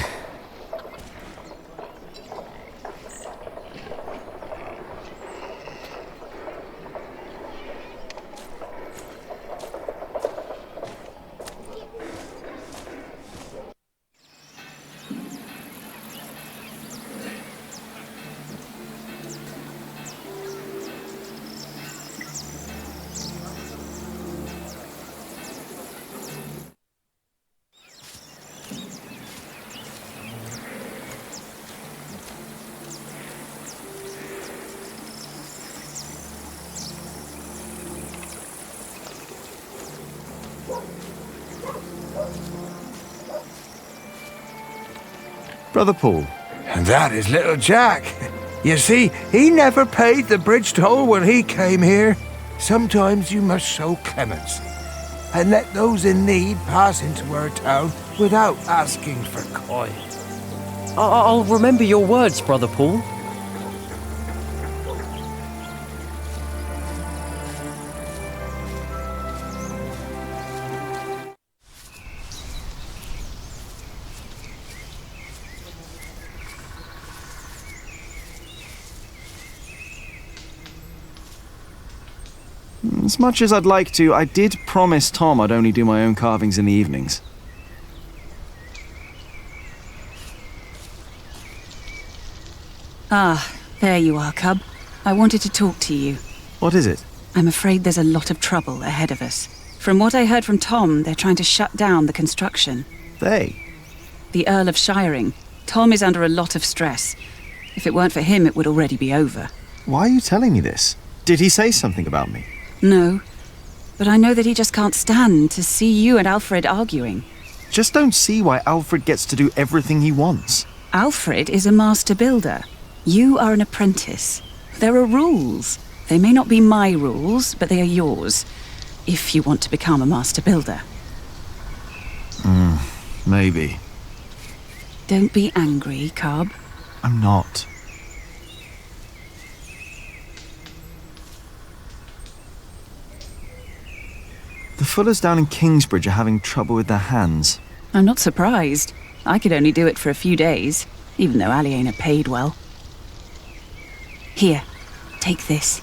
Brother Paul. And that is little Jack. You see, he never paid the bridge toll when he came here. Sometimes you must show clemency and let those in need pass into our town without asking for coin. I'll remember your words, Brother Paul. As much as I'd like to, I did promise Tom I'd only do my own carvings in the evenings. Ah, there you are, Cub. I wanted to talk to you. What is it? I'm afraid there's a lot of trouble ahead of us. From what I heard from Tom, they're trying to shut down the construction. They? The Earl of Shiring. Tom is under a lot of stress. If it weren't for him, it would already be over. Why are you telling me this? Did he say something about me? No. But I know that he just can't stand to see you and Alfred arguing. Just don't see why Alfred gets to do everything he wants. Alfred is a master builder. You are an apprentice. There are rules. They may not be my rules, but they are yours. If you want to become a master builder. Maybe. Don't be angry, Cobb. I'm not. The Fullers down in Kingsbridge are having trouble with their hands. I'm not surprised. I could only do it for a few days, even though Aliena paid well. Here, take this.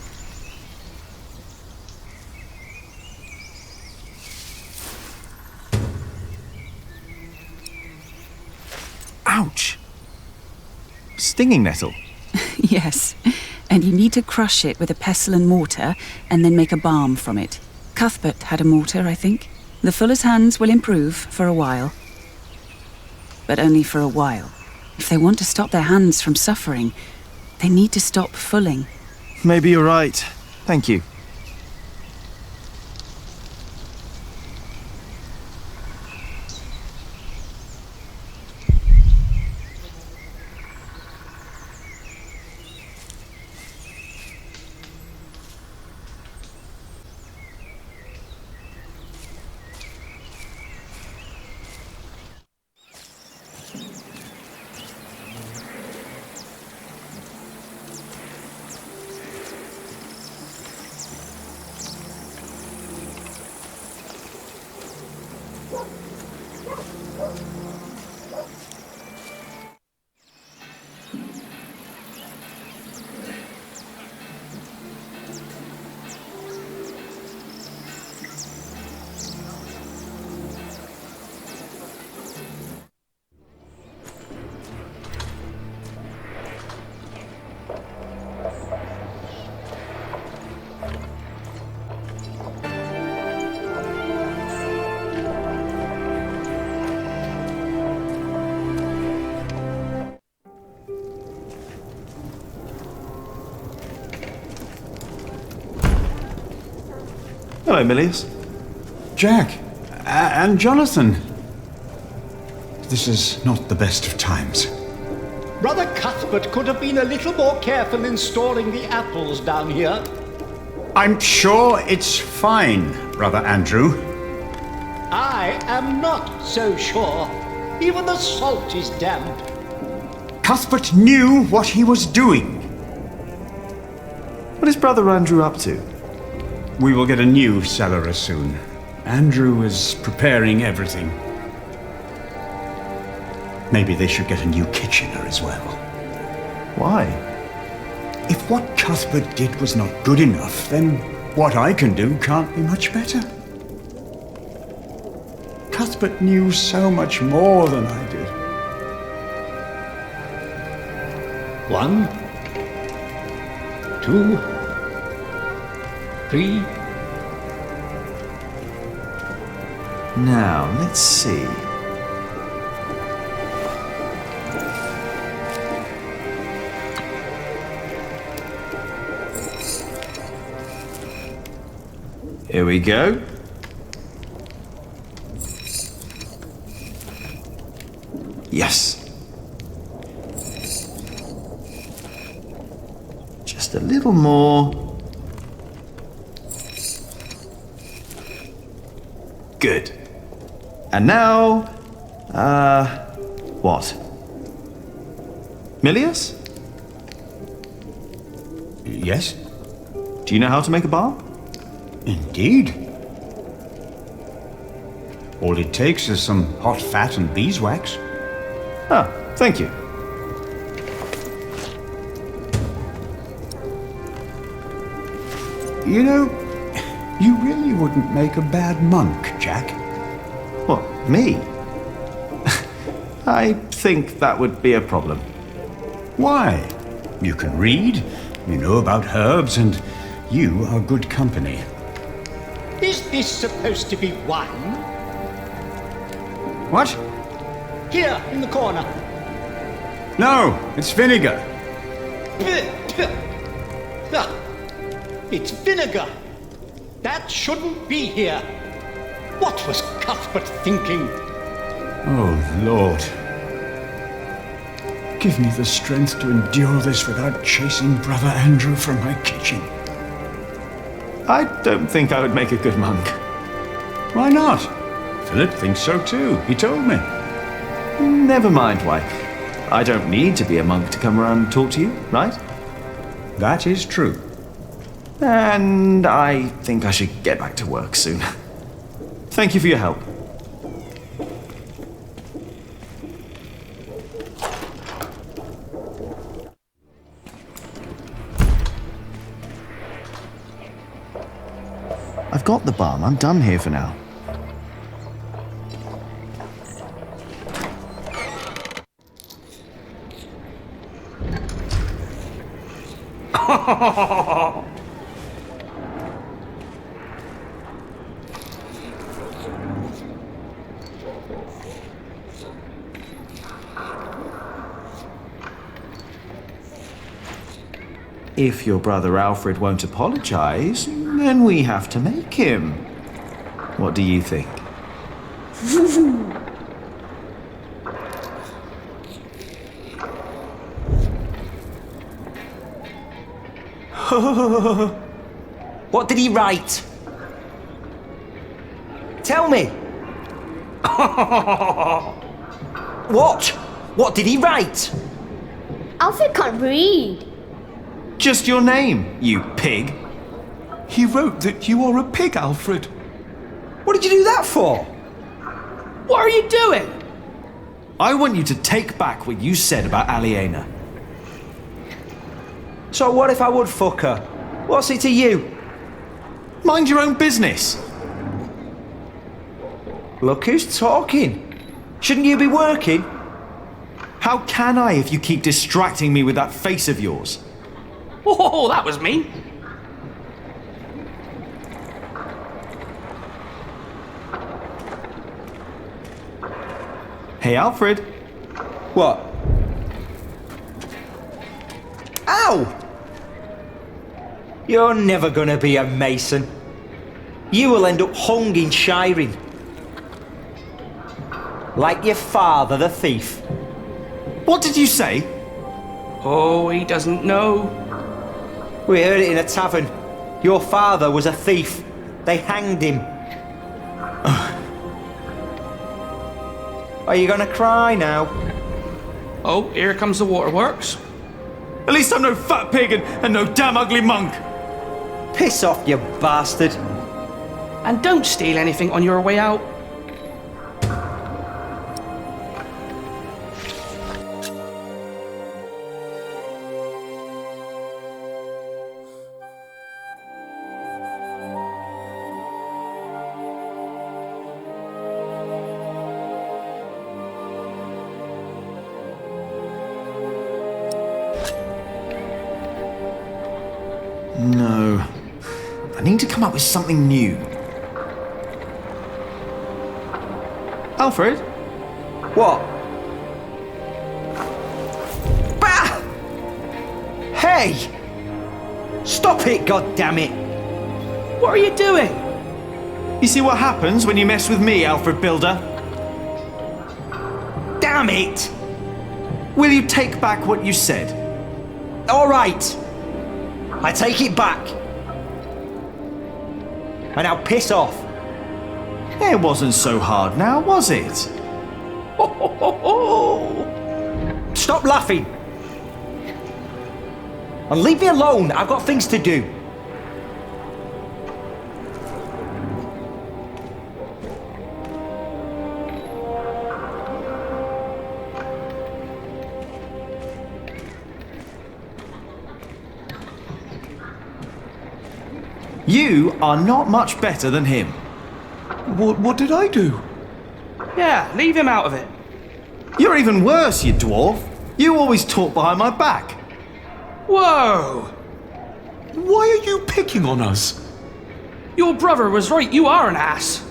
Ouch! Stinging nettle. Yes, and you need to crush it with a pestle and mortar, and then make a balm from it. Cuthbert had a mortar, I think. The Fuller's hands will improve for a while. But only for a while. If they want to stop their hands from suffering, they need to stop fulling. Maybe you're right. Thank you. Hello, Milius. Jack. And Jonathan. This is not the best of times. Brother Cuthbert could have been a little more careful in storing the apples down here. I'm sure it's fine, Brother Andrew. I am not so sure. Even the salt is damp. Cuthbert knew what he was doing. What is Brother Andrew up to? We will get a new cellar soon. Andrew is preparing everything. Maybe they should get a new kitchener as well. Why? If what Cuthbert did was not good enough, then what I can do can't be much better. Cuthbert knew so much more than I did. 1, 2, 3. Now, let's see. Here we go. Yes. Just a little more. Good. And now, what? Milius? Yes? Do you know how to make a balm? Indeed. All it takes is some hot fat and beeswax. Ah, thank you. You know, you really wouldn't make a bad monk, Jack. What, me? I think that would be a problem. Why? You can read, you know about herbs, and you are good company. Is this supposed to be wine? What? Here, in the corner. No, it's vinegar. It's vinegar. That shouldn't be here. What was Cuthbert thinking? Oh, Lord. Give me the strength to endure this without chasing Brother Andrew from my kitchen. I don't think I would make a good monk. Why not? Philip thinks so too. He told me. Never mind why. I don't need to be a monk to come around and talk to you, right? That is true. And I think I should get back to work soon. Thank you for your help. I've got the balm. I'm done here for now. If your brother Alfred won't apologize, then we have to make him. What do you think? What did he write? Tell me. What? What did he write? Alfred can't read. Just your name, you pig. He wrote that you are a pig, Alfred. What did you do that for? What are you doing? I want you to take back what you said about Aliena. So what if I would fuck her? What's it to you? Mind your own business. Look who's talking. Shouldn't you be working? How can I if you keep distracting me with that face of yours? Oh, that was me. Hey, Alfred. What? Ow! You're never gonna be a mason. You will end up hung in shiring. Like your father, the thief. What did you say? Oh, he doesn't know. We heard it in a tavern. Your father was a thief. They hanged him. Are you gonna cry now? Oh, here comes the waterworks. At least I'm no fat pig and no damn ugly monk. Piss off, you bastard. And don't steal anything on your way out. No. I need to come up with something new. Alfred? What? Bah! Hey! Stop it, goddammit! What are you doing? You see what happens when you mess with me, Alfred Builder? Damn it! Will you take back what you said? All right. I take it back. And now piss off. It wasn't so hard now, was it? Stop laughing. And leave me alone. I've got things to do. You are not much better than him. What did I do? Yeah, leave him out of it. You're even worse, you dwarf. You always talk behind my back. Whoa! Why are you picking on us? Your brother was right, you are an ass.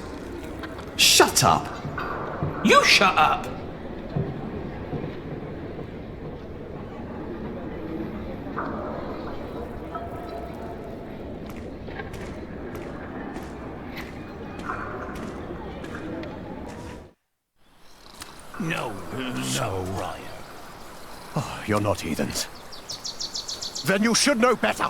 Shut up. You shut up. No, Ryan. Oh, you're not heathens. Then you should know better.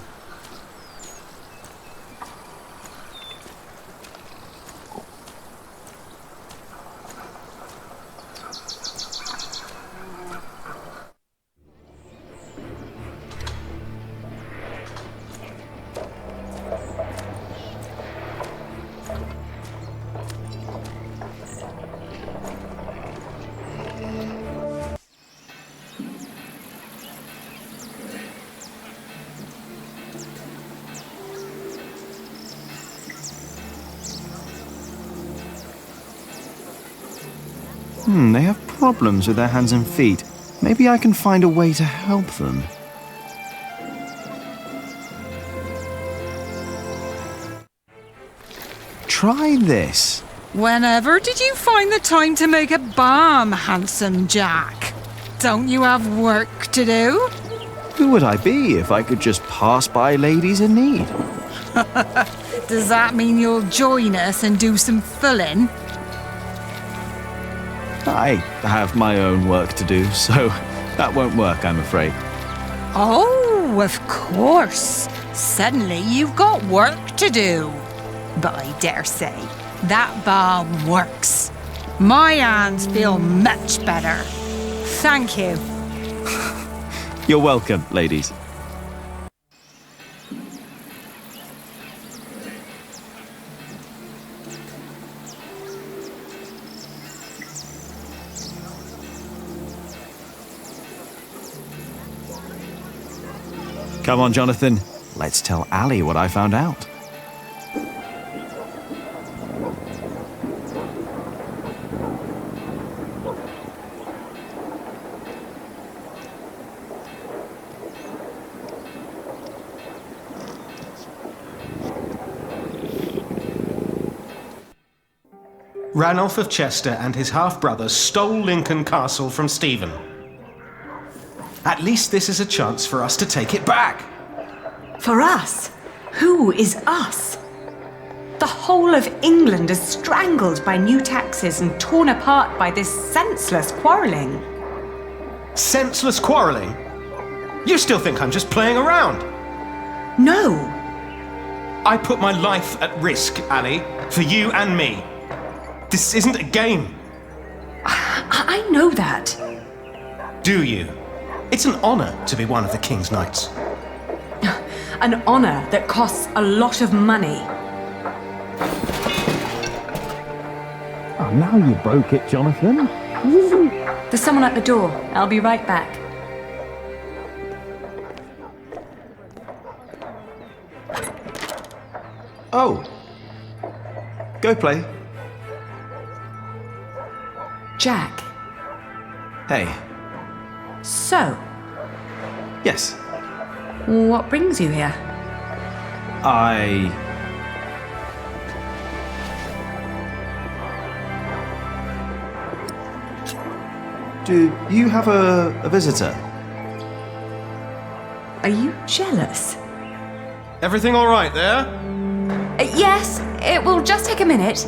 They have problems with their hands and feet. Maybe I can find a way to help them. Try this. Whenever did you find the time to make a bomb, handsome Jack? Don't you have work to do? Who would I be if I could just pass by ladies in need? Does that mean you'll join us and do some filling? I have my own work to do, so that won't work, I'm afraid. Oh, of course. Suddenly you've got work to do. But I dare say, that balm works. My hands feel much better. Thank you. You're welcome, ladies. Come on, Jonathan. Let's tell Ali what I found out. Ranulph of Chester and his half-brother stole Lincoln Castle from Stephen. At least this is a chance for us to take it back. For us? Who is us? The whole of England is strangled by new taxes and torn apart by this senseless quarrelling. Senseless quarrelling? You still think I'm just playing around? No. I put my life at risk, Ali, for you and me. This isn't a game. I know that. Do you? It's an honour to be one of the King's Knights. An honour that costs a lot of money. Oh, now you broke it, Jonathan. There's someone at the door. I'll be right back. Oh. Go play. Jack. Hey. So, Yes. what brings you here? Do you have a visitor? Are you jealous? Everything all right there? Yes, it will just take a minute.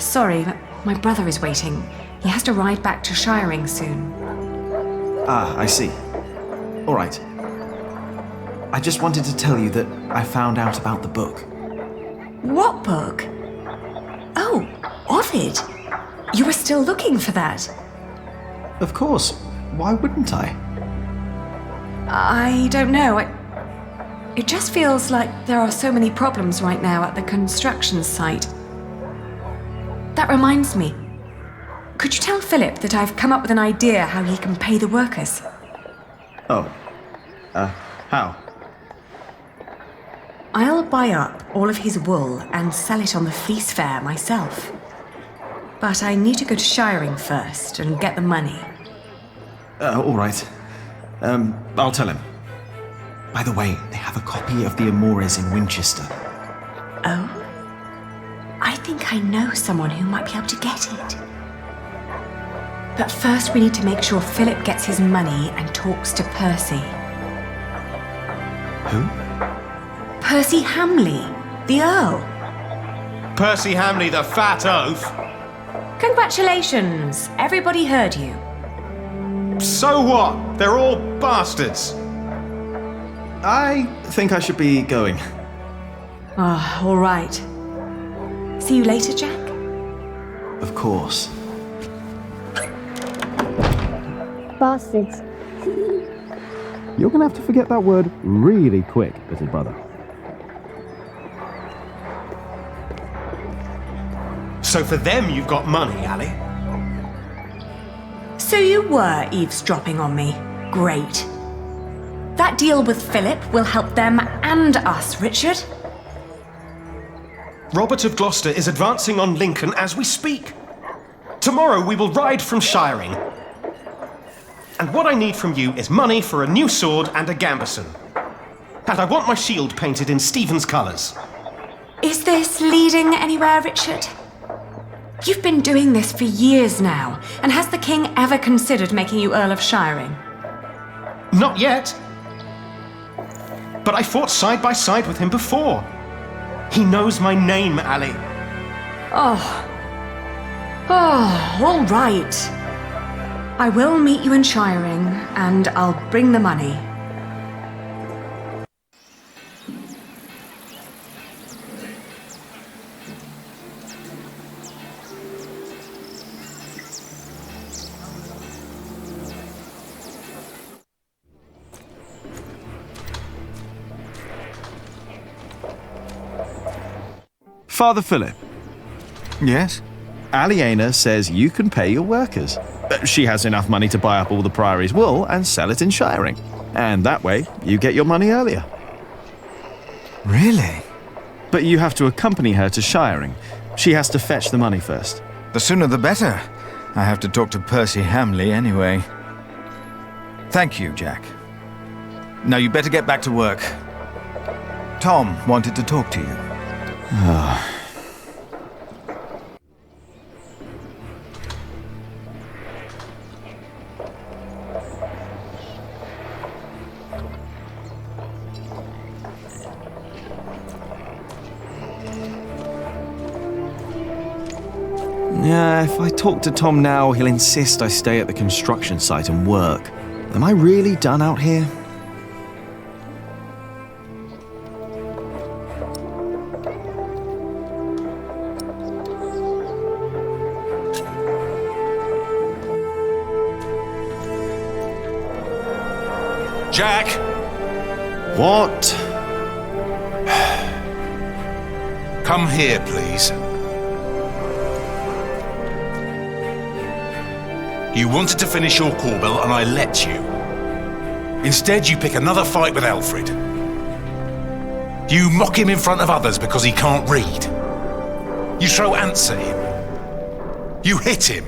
Sorry, but my brother is waiting. He has to ride back to Shiring soon. Ah, I see. All right. I just wanted to tell you that I found out about the book. What book? Oh, Ovid. You were still looking for that. Of course. Why wouldn't I? I don't know. It just feels like there are so many problems right now at the construction site. That reminds me. Could you tell Philip that I've come up with an idea how he can pay the workers? Oh. How? I'll buy up all of his wool and sell it on the fleece fair myself. But I need to go to Shiring first and get the money. All right. I'll tell him. By the way, they have a copy of the Amores in Winchester. Oh? I think I know someone who might be able to get it. But first we need to make sure Philip gets his money and talks to Percy. Who? Percy Hamley, the Earl. Percy Hamley, the fat oaf. Congratulations, everybody heard you. So what? They're all bastards. I think I should be going. Ah, all right. See you later, Jack? Of course. Bastards. You're gonna have to forget that word really quick, little brother. So for them you've got money, Ali? So you were eavesdropping on me. Great. That deal with Philip will help them and us, Richard. Robert of Gloucester is advancing on Lincoln as we speak. Tomorrow we will ride from Shiring. And what I need from you is money for a new sword and a gambeson. And I want my shield painted in Stephen's colours. Is this leading anywhere, Richard? You've been doing this for years now, and has the king ever considered making you Earl of Shiring? Not yet. But I fought side by side with him before. He knows my name, Ali. Oh, all right. I will meet you in Shiring, and I'll bring the money. Father Philip. Yes? Aliena says you can pay your workers. She has enough money to buy up all the Priory's wool and sell it in Shiring. And that way, you get your money earlier. Really? But you have to accompany her to Shiring. She has to fetch the money first. The sooner the better. I have to talk to Percy Hamley anyway. Thank you, Jack. Now you better get back to work. Tom wanted to talk to you. Yeah, if I talk to Tom now, he'll insist I stay at the construction site and work. Am I really done out here? Jack! What? Come here, please. You wanted to finish your Corbel and I let you. Instead, you pick another fight with Alfred. You mock him in front of others because he can't read. You throw ants at him. You hit him.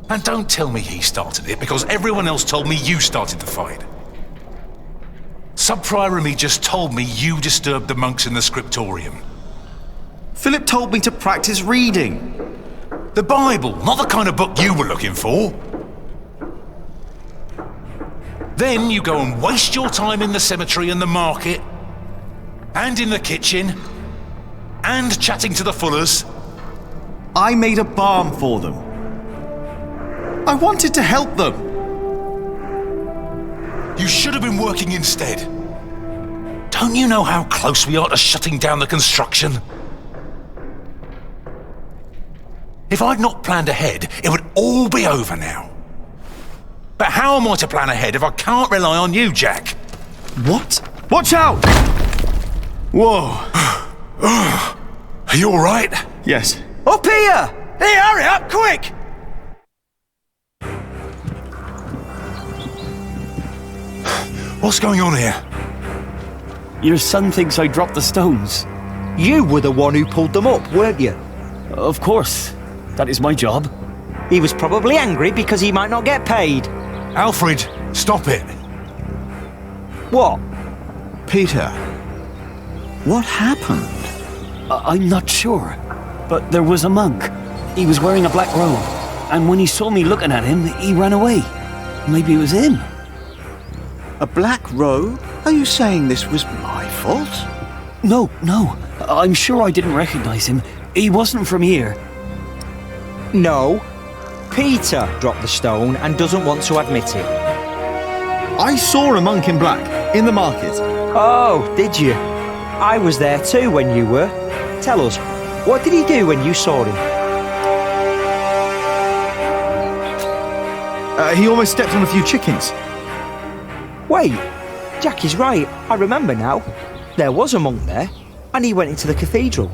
And don't tell me he started it, because everyone else told me you started the fight. Sub-Prior Remy just told me you disturbed the monks in the scriptorium. Philip told me to practice reading. The Bible, not the kind of book you were looking for. Then you go and waste your time in the cemetery and the market, and in the kitchen, and chatting to the Fullers. I made a balm for them. I wanted to help them. You should have been working instead. Don't you know how close we are to shutting down the construction? If I'd not planned ahead, it would all be over now. But how am I to plan ahead if I can't rely on you, Jack? What? Watch out! Whoa. Are you all right? Yes. Up here! Hey, hurry up, quick! What's going on here? Your son thinks I dropped the stones. You were the one who pulled them up, weren't you? Of course. That is my job. He was probably angry because he might not get paid. Alfred, stop it. What? Peter, what happened? I'm not sure. But there was a monk. He was wearing a black robe. And when he saw me looking at him, he ran away. Maybe it was him. A black robe? Are you saying this was my fault? No. I'm sure I didn't recognize him. He wasn't from here. No. Peter dropped the stone and doesn't want to admit it. I saw a monk in black, in the market. Oh, did you? I was there too when you were. Tell us, what did he do when you saw him? He almost stepped on a few chickens. Wait, Jack is right. I remember now. There was a monk there, and he went into the cathedral.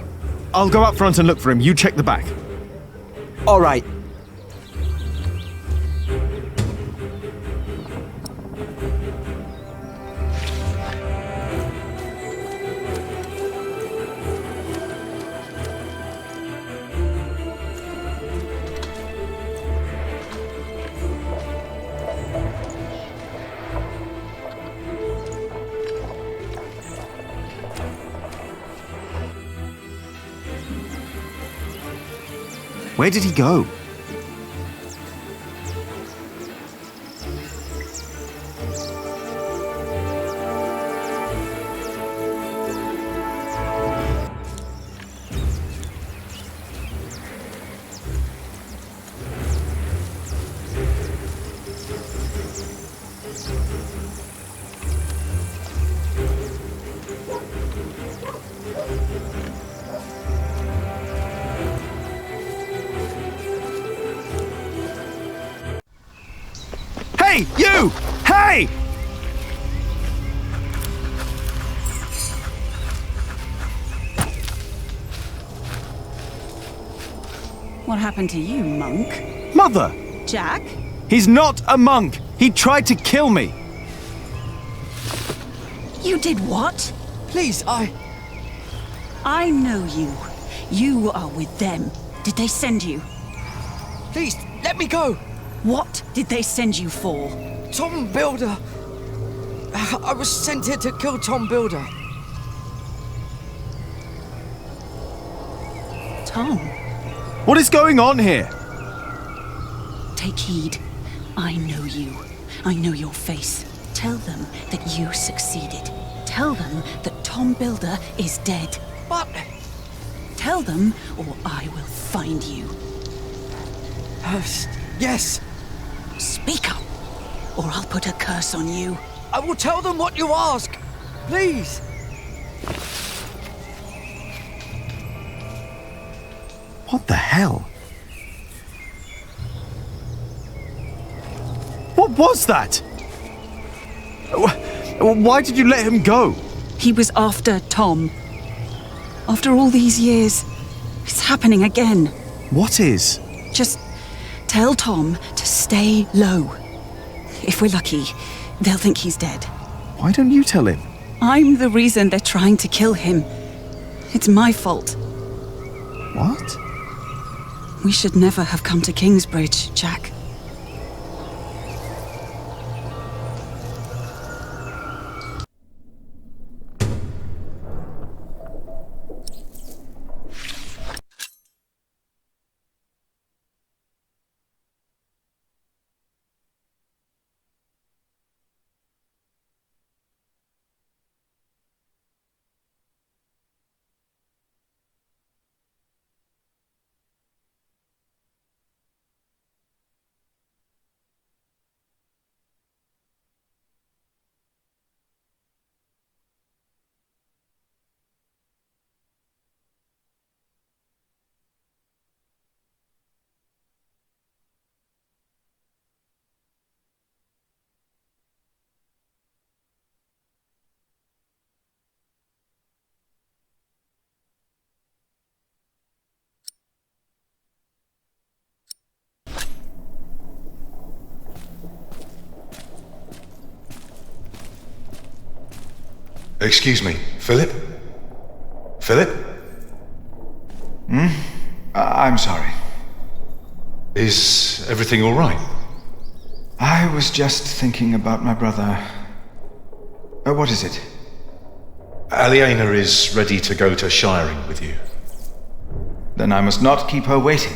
I'll go up front and look for him. You check the back. All right. Where did he go? Hey, you! Hey! What happened to you, monk? Mother! Jack? He's not a monk! He tried to kill me! You did what? Please, I know you. You are with them. Did they send you? Please, let me go! What did they send you for? Tom Builder. I was sent here to kill Tom Builder. Tom? What is going on here? Take heed. I know you. I know your face. Tell them that you succeeded. Tell them that Tom Builder is dead. But... Tell them, or I will find you. Yes. Speak up, or I'll put a curse on you. I will tell them what you ask. Please. What the hell? What was that? Why did you let him go? He was after Tom. After all these years, it's happening again. What is? Just tell Tom to stay low. If we're lucky, they'll think he's dead. Why don't you tell him? I'm the reason they're trying to kill him. It's my fault. What? We should never have come to Kingsbridge, Jack. Excuse me, Philip? Philip? I'm sorry. Is everything all right? I was just thinking about my brother. What is it? Aliena is ready to go to Shiring with you. Then I must not keep her waiting.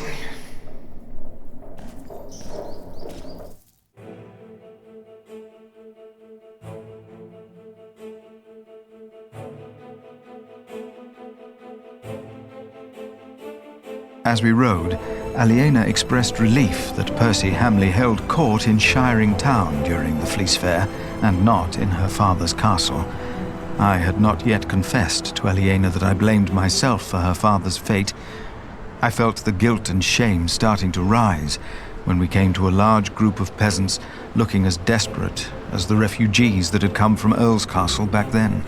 As we rode, Aliena expressed relief that Percy Hamley held court in Shiring Town during the Fleece Fair, and not in her father's castle. I had not yet confessed to Aliena that I blamed myself for her father's fate. I felt the guilt and shame starting to rise when we came to a large group of peasants looking as desperate as the refugees that had come from Earl's Castle back then.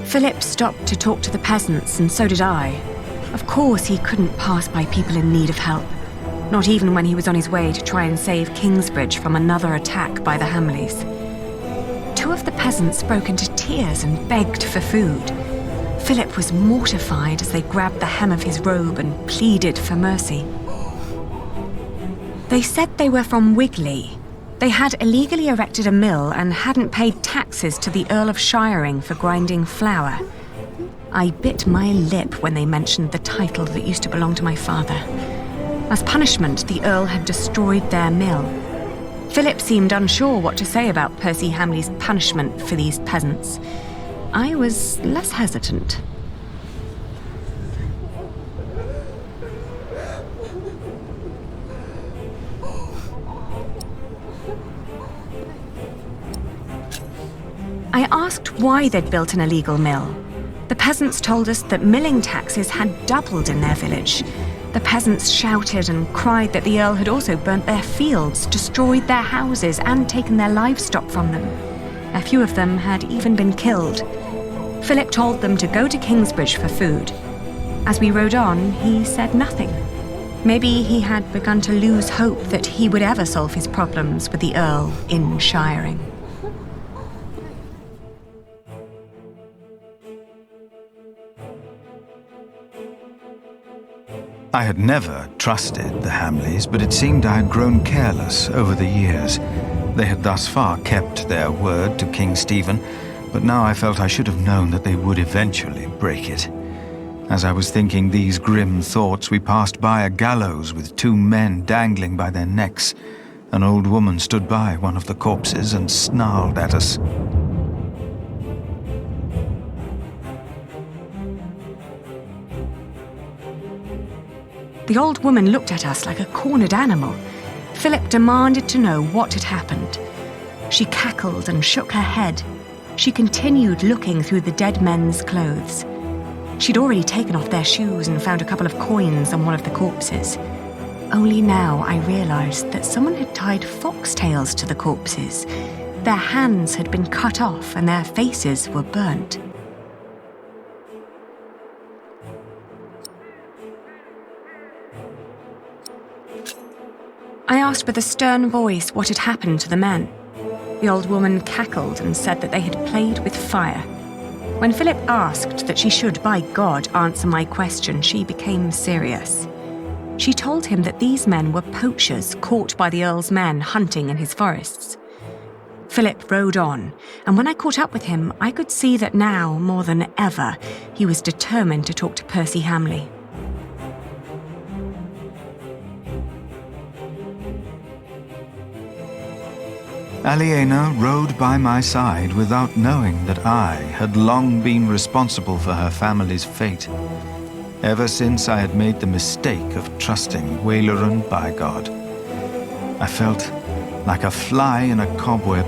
Philip stopped to talk to the peasants, and so did I. Of course, he couldn't pass by people in need of help, not even when he was on his way to try and save Kingsbridge from another attack by the Hamleys. Two of the peasants broke into tears and begged for food. Philip was mortified as they grabbed the hem of his robe and pleaded for mercy. They said they were from Wigley. They had illegally erected a mill and hadn't paid taxes to the Earl of Shiring for grinding flour. I bit my lip when they mentioned the title that used to belong to my father. As punishment, the Earl had destroyed their mill. Philip seemed unsure what to say about Percy Hamley's punishment for these peasants. I was less hesitant. I asked why they'd built an illegal mill. The peasants told us that milling taxes had doubled in their village. The peasants shouted and cried that the Earl had also burnt their fields, destroyed their houses, and taken their livestock from them. A few of them had even been killed. Philip told them to go to Kingsbridge for food. As we rode on, he said nothing. Maybe he had begun to lose hope that he would ever solve his problems with the Earl in Shiring. I had never trusted the Hamleys, but it seemed I had grown careless over the years. They had thus far kept their word to King Stephen, but now I felt I should have known that they would eventually break it. As I was thinking these grim thoughts, we passed by a gallows with two men dangling by their necks. An old woman stood by one of the corpses and snarled at us. The old woman looked at us like a cornered animal. Philip demanded to know what had happened. She cackled and shook her head. She continued looking through the dead men's clothes. She'd already taken off their shoes and found a couple of coins on one of the corpses. Only now I realized that someone had tied foxtails to the corpses. Their hands had been cut off and their faces were burnt. I asked with a stern voice what had happened to the men. The old woman cackled and said that they had played with fire. When Philip asked that she should, by God, answer my question, she became serious. She told him that these men were poachers caught by the Earl's men hunting in his forests. Philip rode on, and when I caught up with him, I could see that now, more than ever, he was determined to talk to Percy Hamley. Aliena rode by my side without knowing that I had long been responsible for her family's fate, ever since I had made the mistake of trusting Waileran by God. I felt like a fly in a cobweb.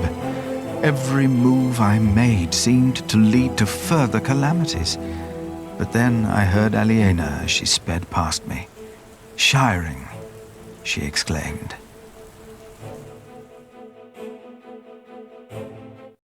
Every move I made seemed to lead to further calamities. But then I heard Aliena as she sped past me. "Shiring," she exclaimed.